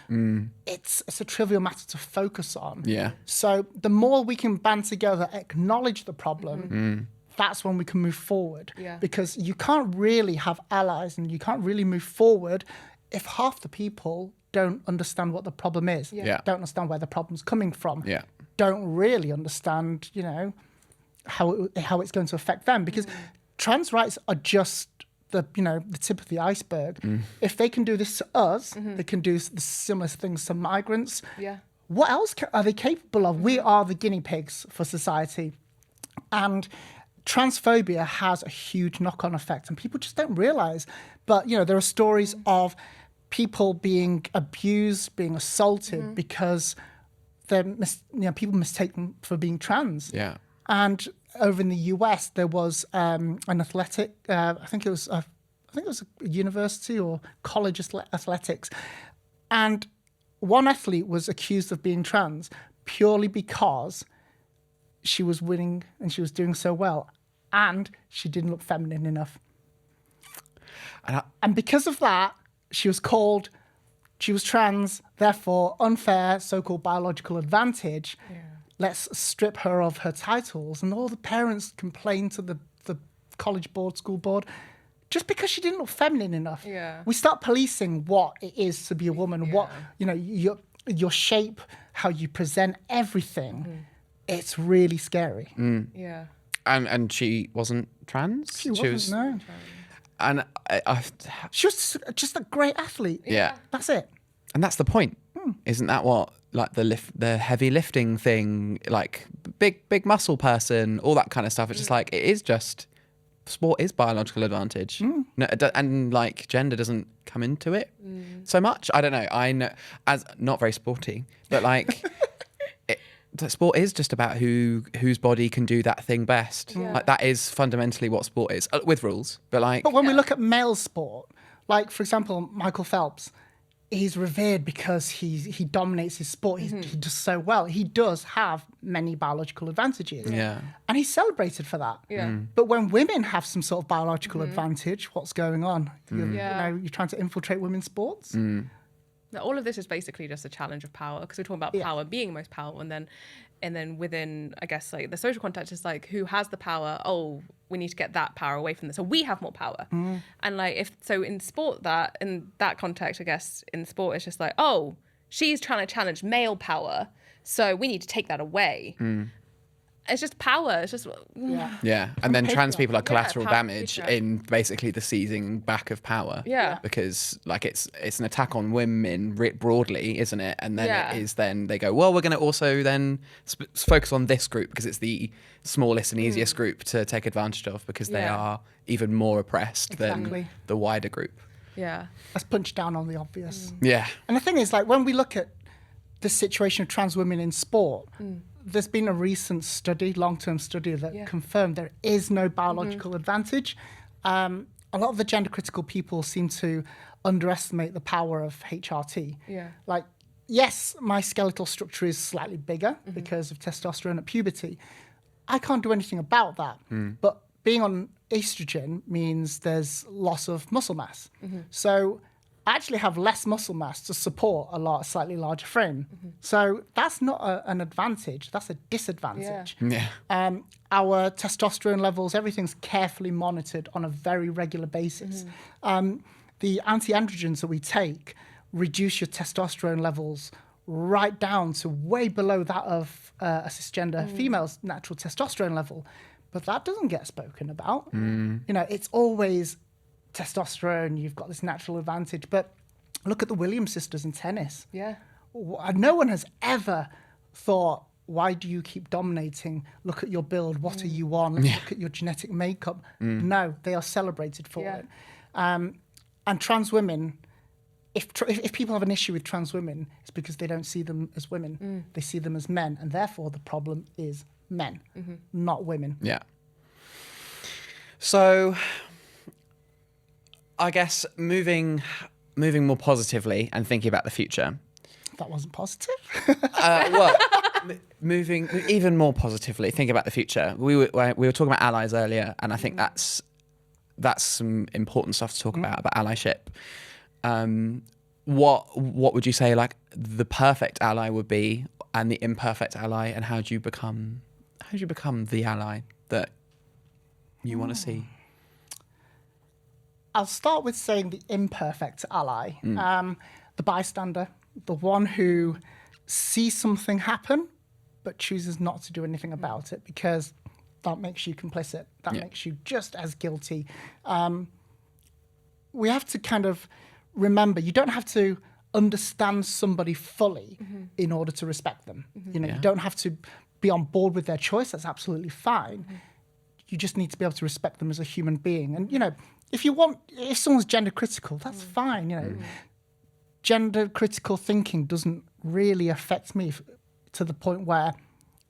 it's a trivial matter to focus on. Yeah. So the more we can band together, acknowledge the problem, that's when we can move forward. Yeah. Because you can't really have allies and you can't really move forward if half the people don't understand what the problem is, don't understand where the problem's coming from, don't really understand, you know, how it's going to affect them. Because trans rights are just the tip of the iceberg. If they can do this to us, they can do the similar things to migrants. What else are they capable of? We are the guinea pigs for society. And transphobia has a huge knock-on effect, and people just don't realise. But, you know, there are stories of people being abused, being assaulted because people mistake them for being trans. Yeah. And over in the US, there was an athletic. I think it was a university or college athletics, and one athlete was accused of being trans purely because she was winning and she was doing so well, and she didn't look feminine enough. And because of that, she was trans, therefore unfair, so-called biological advantage. Let's strip her of her titles. And all the parents complained to the college board, school board, just because she didn't look feminine enough. We start policing what it is to be a woman, what, you know, your shape, how you present, everything. It's really scary. And she wasn't trans? She wasn't, no. And she was just a great athlete. Yeah. That's it. And that's the point. Isn't that what, like, the heavy lifting thing, like big muscle person, all that kind of stuff? It's just like, it is just, sport is biological advantage. No, and like gender doesn't come into it so much. I don't know. I know, as not very sporty, but like sport is just about whose body can do that thing best. Like, that is fundamentally what sport is, with rules. But when we look at male sport, like for example, Michael Phelps, he's revered because he dominates his sport. He does so well. He does have many biological advantages. And he's celebrated for that. But when women have some sort of biological advantage, what's going on? You're trying to infiltrate women's sports? Now, all of this is basically just a challenge of power, because we're talking about power being most powerful, and then within, I guess, like the social context is like, who has the power? Oh, we need to get that power away from this, so we have more power. And like, in sport, in that context, I guess in sport it's just like, oh, she's trying to challenge male power, so we need to take that away. It's just power. It's just and then trans people are collateral damage in basically the seizing back of power. Because like it's an attack on women broadly, isn't it? And then it is, then they go, well, we're going to also then focus on this group because it's the smallest and easiest group to take advantage of, because they are even more oppressed than the wider group. Let's punch down on the obvious. And the thing is, like, when we look at the situation of trans women in sport, there's been a recent study, long-term study, that confirmed there is no biological advantage. A lot of the gender-critical people seem to underestimate the power of HRT. Like, yes, my skeletal structure is slightly bigger because of testosterone at puberty. I can't do anything about that. But being on estrogen means there's loss of muscle mass. So actually have less muscle mass to support a slightly larger frame. So that's not an advantage, that's a disadvantage. Our testosterone levels, everything's carefully monitored on a very regular basis. The anti-androgens that we take reduce your testosterone levels right down to way below that of a cisgender female's natural testosterone level. But that doesn't get spoken about. It's always testosterone, you've got this natural advantage. But look at the Williams sisters in tennis. No one has ever thought, why do you keep dominating? Look at your build. What are you on? Look at your genetic makeup. No, they are celebrated for it. And trans women, if people have an issue with trans women, it's because they don't see them as women. They see them as men. And therefore, the problem is men, not women. Yeah. So I guess moving more positively and thinking about the future. That wasn't positive. Moving even more positively, think about the future. We were talking about allies earlier, and I think that's some important stuff to talk about allyship. What would you say like the perfect ally would be, and the imperfect ally, and how do you become the ally that you want to see? I'll start with saying the imperfect ally, the bystander, the one who sees something happen but chooses not to do anything about it because that makes you complicit. That makes you just as guilty. We have to kind of remember, you don't have to understand somebody fully in order to respect them. You don't have to be on board with their choice. That's absolutely fine. You just need to be able to respect them as a human being. And, if someone's gender critical, that's fine. Gender critical thinking doesn't really affect me to the point where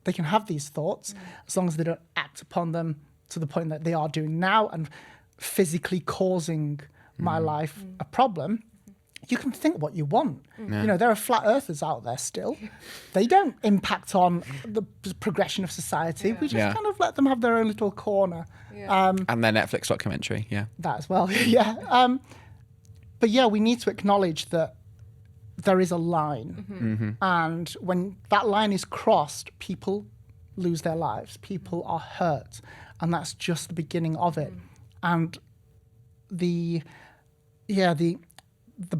they can have these thoughts as long as they don't act upon them to the point that they are doing now and physically causing my life a problem. You can think what you want. There are flat earthers out there still. They don't impact on the progression of society. We just kind of let them have their own little corner. And their Netflix documentary, that as well. But we need to acknowledge that there is a line. And when that line is crossed, people lose their lives. People are hurt. And that's just the beginning of it. And the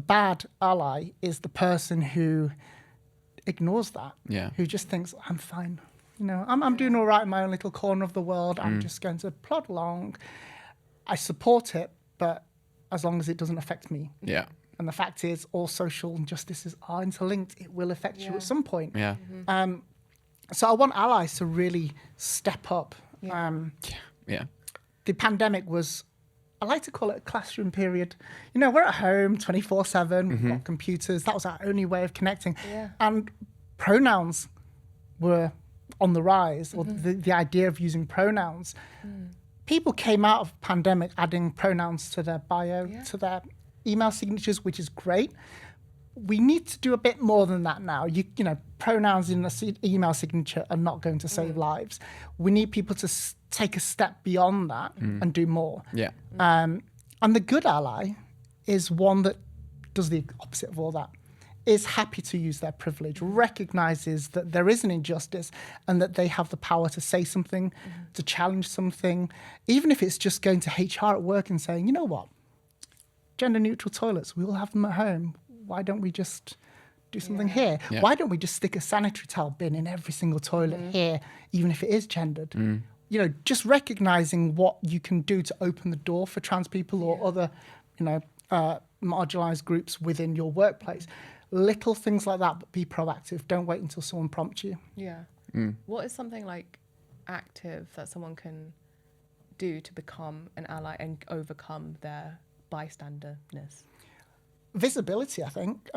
bad ally is the person who ignores that, who just thinks, I'm fine. I'm doing all right in my own little corner of the world. I'm just going to plod along. I support it, but as long as it doesn't affect me. And the fact is, all social injustices are interlinked. It will affect you at some point. So I want allies to really step up. The pandemic was, I like to call it a classroom period. We're at home 24/7, we've got computers. That was our only way of connecting. And pronouns were on the rise, or the idea of using pronouns. People came out of pandemic adding pronouns to their bio, to their email signatures, which is great. We need to do a bit more than that now. Pronouns in the email signature are not going to save lives. We need people to take a step beyond that and do more. And the good ally is one that does the opposite of all that, is happy to use their privilege, recognizes that there is an injustice and that they have the power to say something, to challenge something, even if it's just going to HR at work and saying, you know what, gender neutral toilets, we all have them at home. Why don't we just do something here? Why don't we just stick a sanitary towel bin in every single toilet here, even if it is gendered? Just recognizing what you can do to open the door for trans people or other, marginalized groups within your workplace. Little things like that, but be proactive. Don't wait until someone prompts you. What is something like active that someone can do to become an ally and overcome their bystanderness? Visibility, I think.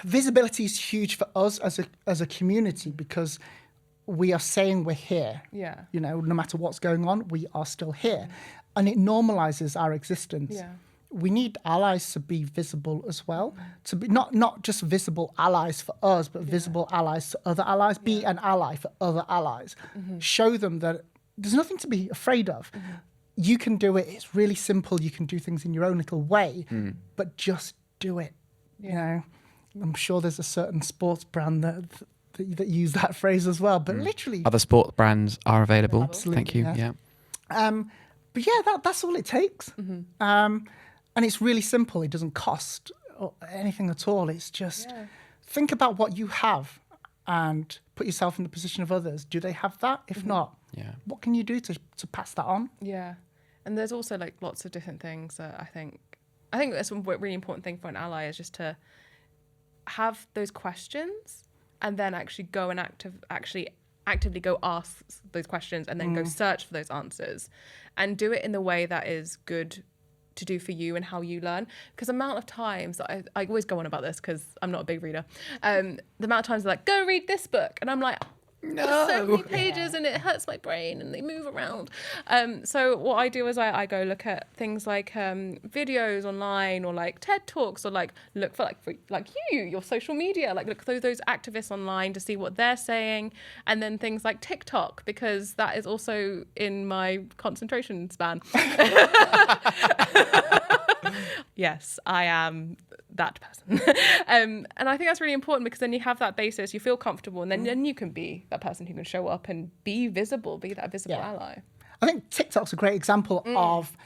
Visibility is huge for us as a community because we are saying we're here. No matter what's going on, we are still here. And it normalizes our existence. We need allies to be visible as well, to be not just visible allies for us, but visible allies to other allies. Be an ally for other allies. Show them that there's nothing to be afraid of. You can do it. It's really simple. You can do things in your own little way, but just do it. You know, I'm sure there's a certain sports brand that use that phrase as well, but literally other sport brands are available. Absolutely, Thank you. yes. Yeah. But yeah, that's all it takes. And it's really simple. It doesn't cost anything at all. It's just think about what you have and put yourself in the position of others. Do they have that? If not, what can you do to pass that on? Yeah. And there's also like lots of different things that I think that's one really important thing for an ally is just to have those questions and then actually go and actively go ask those questions and then go search for those answers and do it in the way that is good to do for you and how you learn. Because the amount of times that I always go on about this because I'm not a big reader, the amount of times they're like, go read this book, and I'm like, there's so many pages and it hurts my brain and they move around. So what I do is I go look at things like videos online or like TED Talks, or like look for your social media, like look for those activists online to see what they're saying, and then things like TikTok, because that is also in my concentration span. Yes, I am that person. And I think that's really important, because then you have that basis, you feel comfortable, and then you can be that person who can show up and be visible, be that visible ally. I think TikTok's a great example of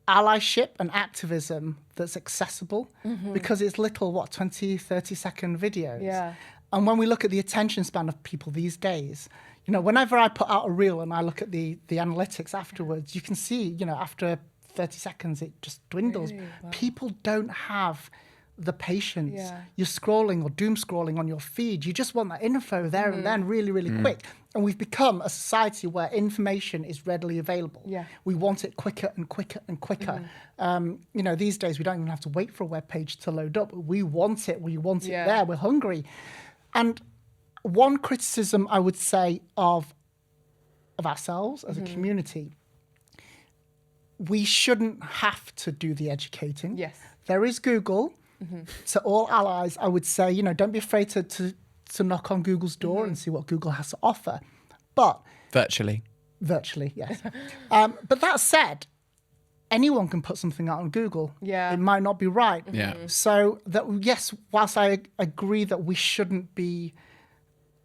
allyship and activism that's accessible, because it's little, 20, 30-second videos. Yeah. And when we look at the attention span of people these days, you know, whenever I put out a reel and I look at the analytics afterwards, you can see, you know, after 30 seconds, it just dwindles. Really? Wow. People don't have the patience. Yeah. You're scrolling or doom scrolling on your feed. You just want that info there and then really, really quick. And we've become a society where information is readily available. Yeah. We want it quicker and quicker and quicker. You know, these days we don't even have to wait for a web page to load up. We want it. We want it there. We're hungry. And one criticism I would say of ourselves as a community, we shouldn't have to do the educating. Yes. There is Google. To all allies, I would say, you know, don't be afraid to knock on Google's door and see what Google has to offer. But Virtually, yes. But that said, anyone can put something out on Google. Yeah. It might not be right. Yeah. So that, yes, whilst I agree that we shouldn't be,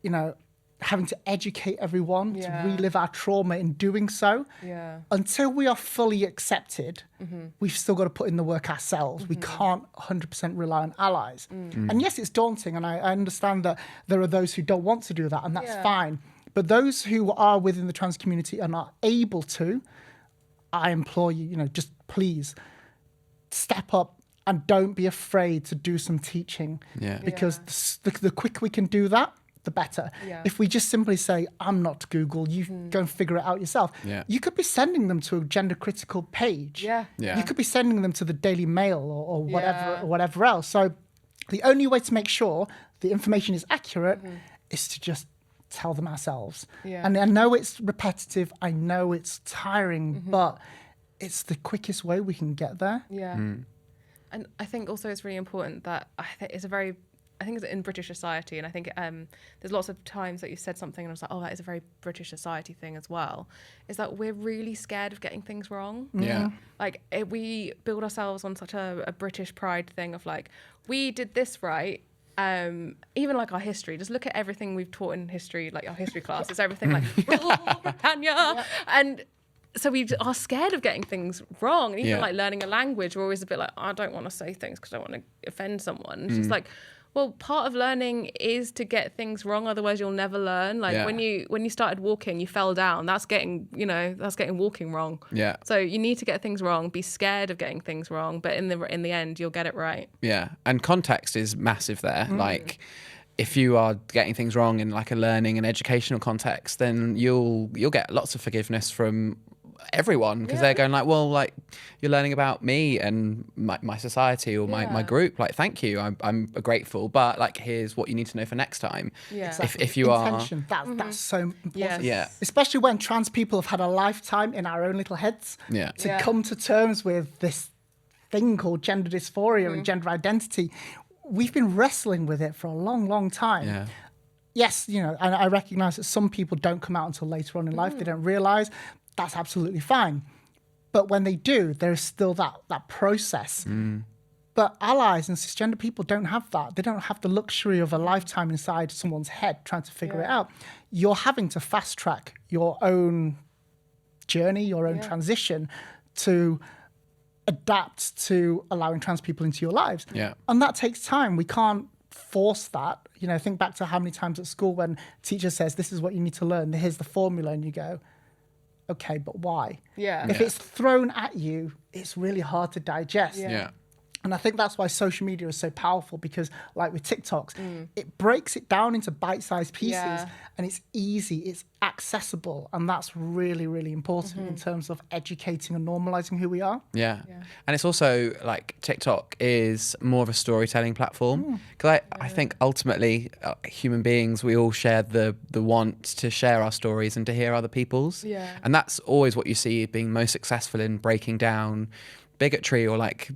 you know, having to educate everyone to relive our trauma in doing so. Yeah. Until we are fully accepted, we've still got to put in the work ourselves. We can't 100% rely on allies. And yes, it's daunting, and I understand that there are those who don't want to do that, and that's fine. But those who are within the trans community and are able to, I implore you, you know, just please step up and don't be afraid to do some teaching. Yeah. Because the quicker we can do that, the better. Yeah. If we just simply say, I'm not Google, you go and figure it out yourself. Yeah. You could be sending them to a gender critical page. Yeah. Yeah. You could be sending them to the Daily Mail or whatever else. So the only way to make sure the information is accurate is to just tell them ourselves. Yeah. And I know it's repetitive, I know it's tiring, but it's the quickest way we can get there. Yeah. And I think also it's really important that I think it's in British society, and I think there's lots of times that you said something and I was like, oh, that is a very British society thing as well, is that we're really scared of getting things wrong. Yeah. Like we build ourselves on such a British pride thing of like, we did this right. Even like our history, just look at everything we've taught in history, like our history class, it's everything like Britannia. And so we are scared of getting things wrong. And even like learning a language, we're always a bit like, I don't want to say things because I don't want to offend someone. It's just like, well, part of learning is to get things wrong, otherwise you'll never learn. Like when you started walking, you fell down. That's getting walking wrong. Yeah. So you need to get things wrong. Be scared of getting things wrong, but in the end, you'll get it right. Yeah. And context is massive there. Like, if you are getting things wrong in like a learning and educational context, then you'll get lots of forgiveness from everyone, because they're going like, well, like, you're learning about me and my society or my group, like, thank you, I'm grateful, but like, here's what you need to know for next time. Exactly. If you Intention, that's so important. Yes. Especially when trans people have had a lifetime in our own little heads to come to terms with this thing called gender dysphoria and gender identity. We've been wrestling with it for a long, long time. Yes, you know, and I recognise that some people don't come out until later on in life. They don't realise. That's absolutely fine. But when they do, there's still that process. But allies and cisgender people don't have that. They don't have the luxury of a lifetime inside someone's head trying to figure it out. You're having to fast track your own journey, your own transition to adapt to allowing trans people into your lives. Yeah. And that takes time. We can't force that. You know, think back to how many times at school when teacher says, this is what you need to learn, here's the formula, and you go, okay, but why? Yeah. If it's thrown at you, it's really hard to digest. Yeah. And I think that's why social media is so powerful, because like with TikToks, it breaks it down into bite-sized pieces and it's easy, it's accessible. And that's really, really important in terms of educating and normalizing who we are. Yeah. And it's also like TikTok is more of a storytelling platform, because I think ultimately human beings, we all share the want to share our stories and to hear other people's. Yeah. And that's always what you see being most successful in breaking down bigotry or like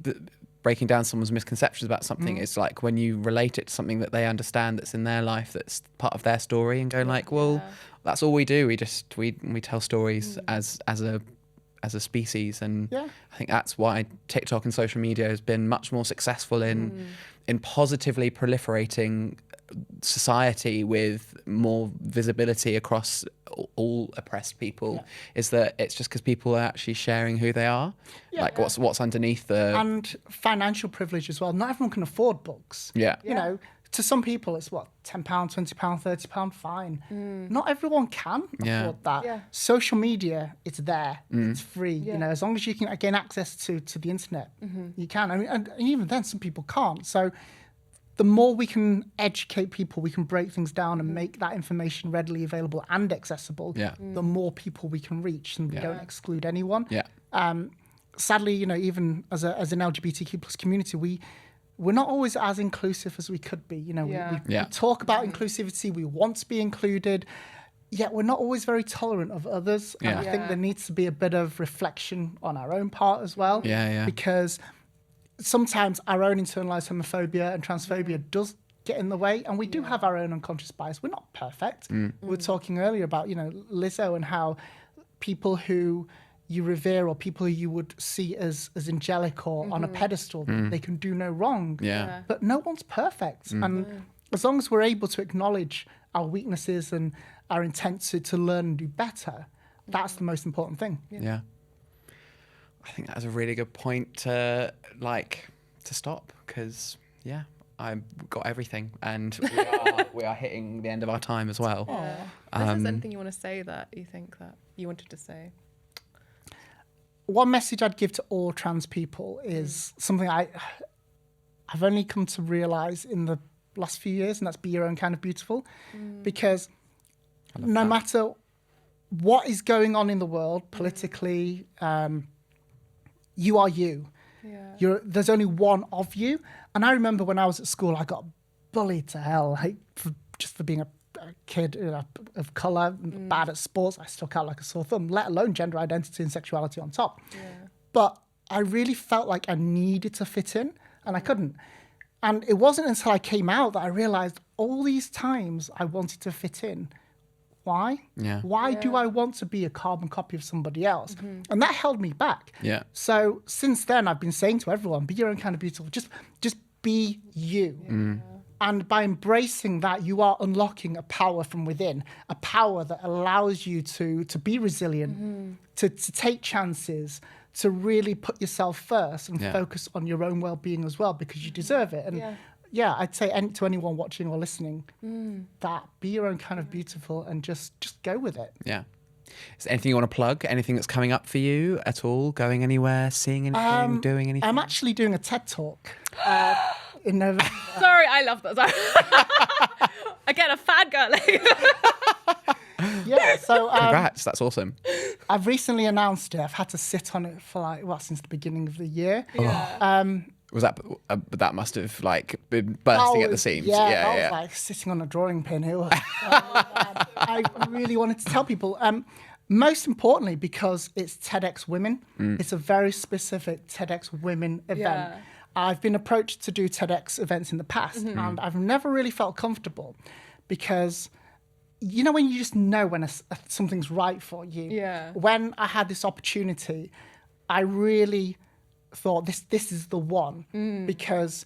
breaking down someone's misconceptions about something. It's like when you relate it to something that they understand that's in their life, that's part of their story, and going like, well, that's all we do. We tell stories as a species, and I think that's why TikTok and social media has been much more successful in positively proliferating society with more visibility across all oppressed people. Is that it's just because people are actually sharing who they are, what's underneath the and financial privilege as well. Not everyone can afford books. You know, to some people it's what, £10, £20, £30, fine. Not everyone can afford that. Social media, it's there, it's free. You know, as long as you can gain access to the internet, you can. I mean, and even then some people can't. So the more we can educate people, we can break things down and make that information readily available and accessible, the more people we can reach, and we don't exclude anyone. Sadly, you know, even as an LGBTQ plus community, we're not always as inclusive as we could be. You know, we talk about inclusivity, we want to be included, yet we're not always very tolerant of others. And I think there needs to be a bit of reflection on our own part as well. Because sometimes our own internalized homophobia and transphobia does get in the way, and we do have our own unconscious bias. We're not perfect. We were talking earlier about, you know, Lizzo, and how people who you revere or people who you would see as angelic or on a pedestal, they can do no wrong. But no one's perfect. And as long as we're able to acknowledge our weaknesses and our intent to learn and do better, that's the most important thing. I think that's a really good point to stop, because I've got everything, and we are hitting the end of our time as well. Unless there's anything you want to say that you think that you wanted to say. One message I'd give to all trans people is something I've only come to realise in the last few years, and that's be your own kind of beautiful. Because no matter what is going on in the world politically, you are you. There's only one of you. And I remember when I was at school, I got bullied to hell, just for being a kid of colour, bad at sports. I stuck out like a sore thumb, let alone gender identity and sexuality on top. But I really felt like I needed to fit in, and I couldn't. And it wasn't until I came out that I realised all these times I wanted to fit in. Why? Why do I want to be a carbon copy of somebody else? And that held me back. So since then, I've been saying to everyone, be your own kind of beautiful. Just be you. And by embracing that, you are unlocking a power from within, a power that allows you to be resilient, to take chances, to really put yourself first and focus on your own well-being as well, because you deserve it. And I'd say to anyone watching or listening, that be your own kind of beautiful, and just go with it. Is there anything you want to plug? Anything that's coming up for you at all? Going anywhere? Seeing anything? Doing anything? I'm actually doing a TED Talk in November. Sorry, I love that. Sorry. Again, a fangirl. So congrats, that's awesome. I've recently announced it. I've had to sit on it for since the beginning of the year. Was that must have been bursting at the seams? That was like sitting on a drawing pin. It was I really wanted to tell people. Most importantly, because it's TEDx Women. It's a very specific TEDx Women event. I've been approached to do TEDx events in the past, and I've never really felt comfortable, because you know when you just know when something's right for you. When I had this opportunity, I really thought this is the one, because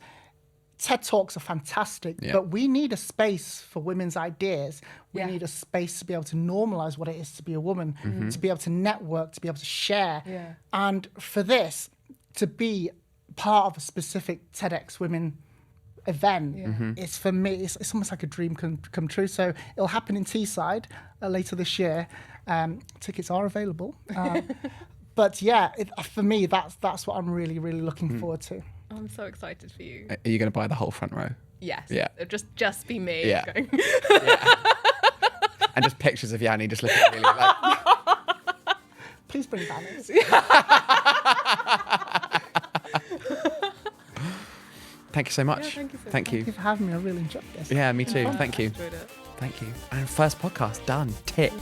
TED Talks are fantastic, but we need a space for women's ideas. We need a space to be able to normalize what it is to be a woman, to be able to network, to be able to share. Yeah. And for this to be part of a specific TEDx Women event, it's for me, it's almost like a dream come true. So it'll happen in Teesside later this year. Tickets are available. But yeah, for me, that's what I'm really, really looking forward to. I'm so excited for you. Are you going to buy the whole front row? Yes. Yeah. It'll just be me going. And just pictures of Yanni just looking really like... Please bring banners. Thank you so much. Yeah, thank you so Thank you for having me. I really enjoyed this. Yeah, me too. Thank you. Enjoyed it. Thank you. And first podcast done. Tick.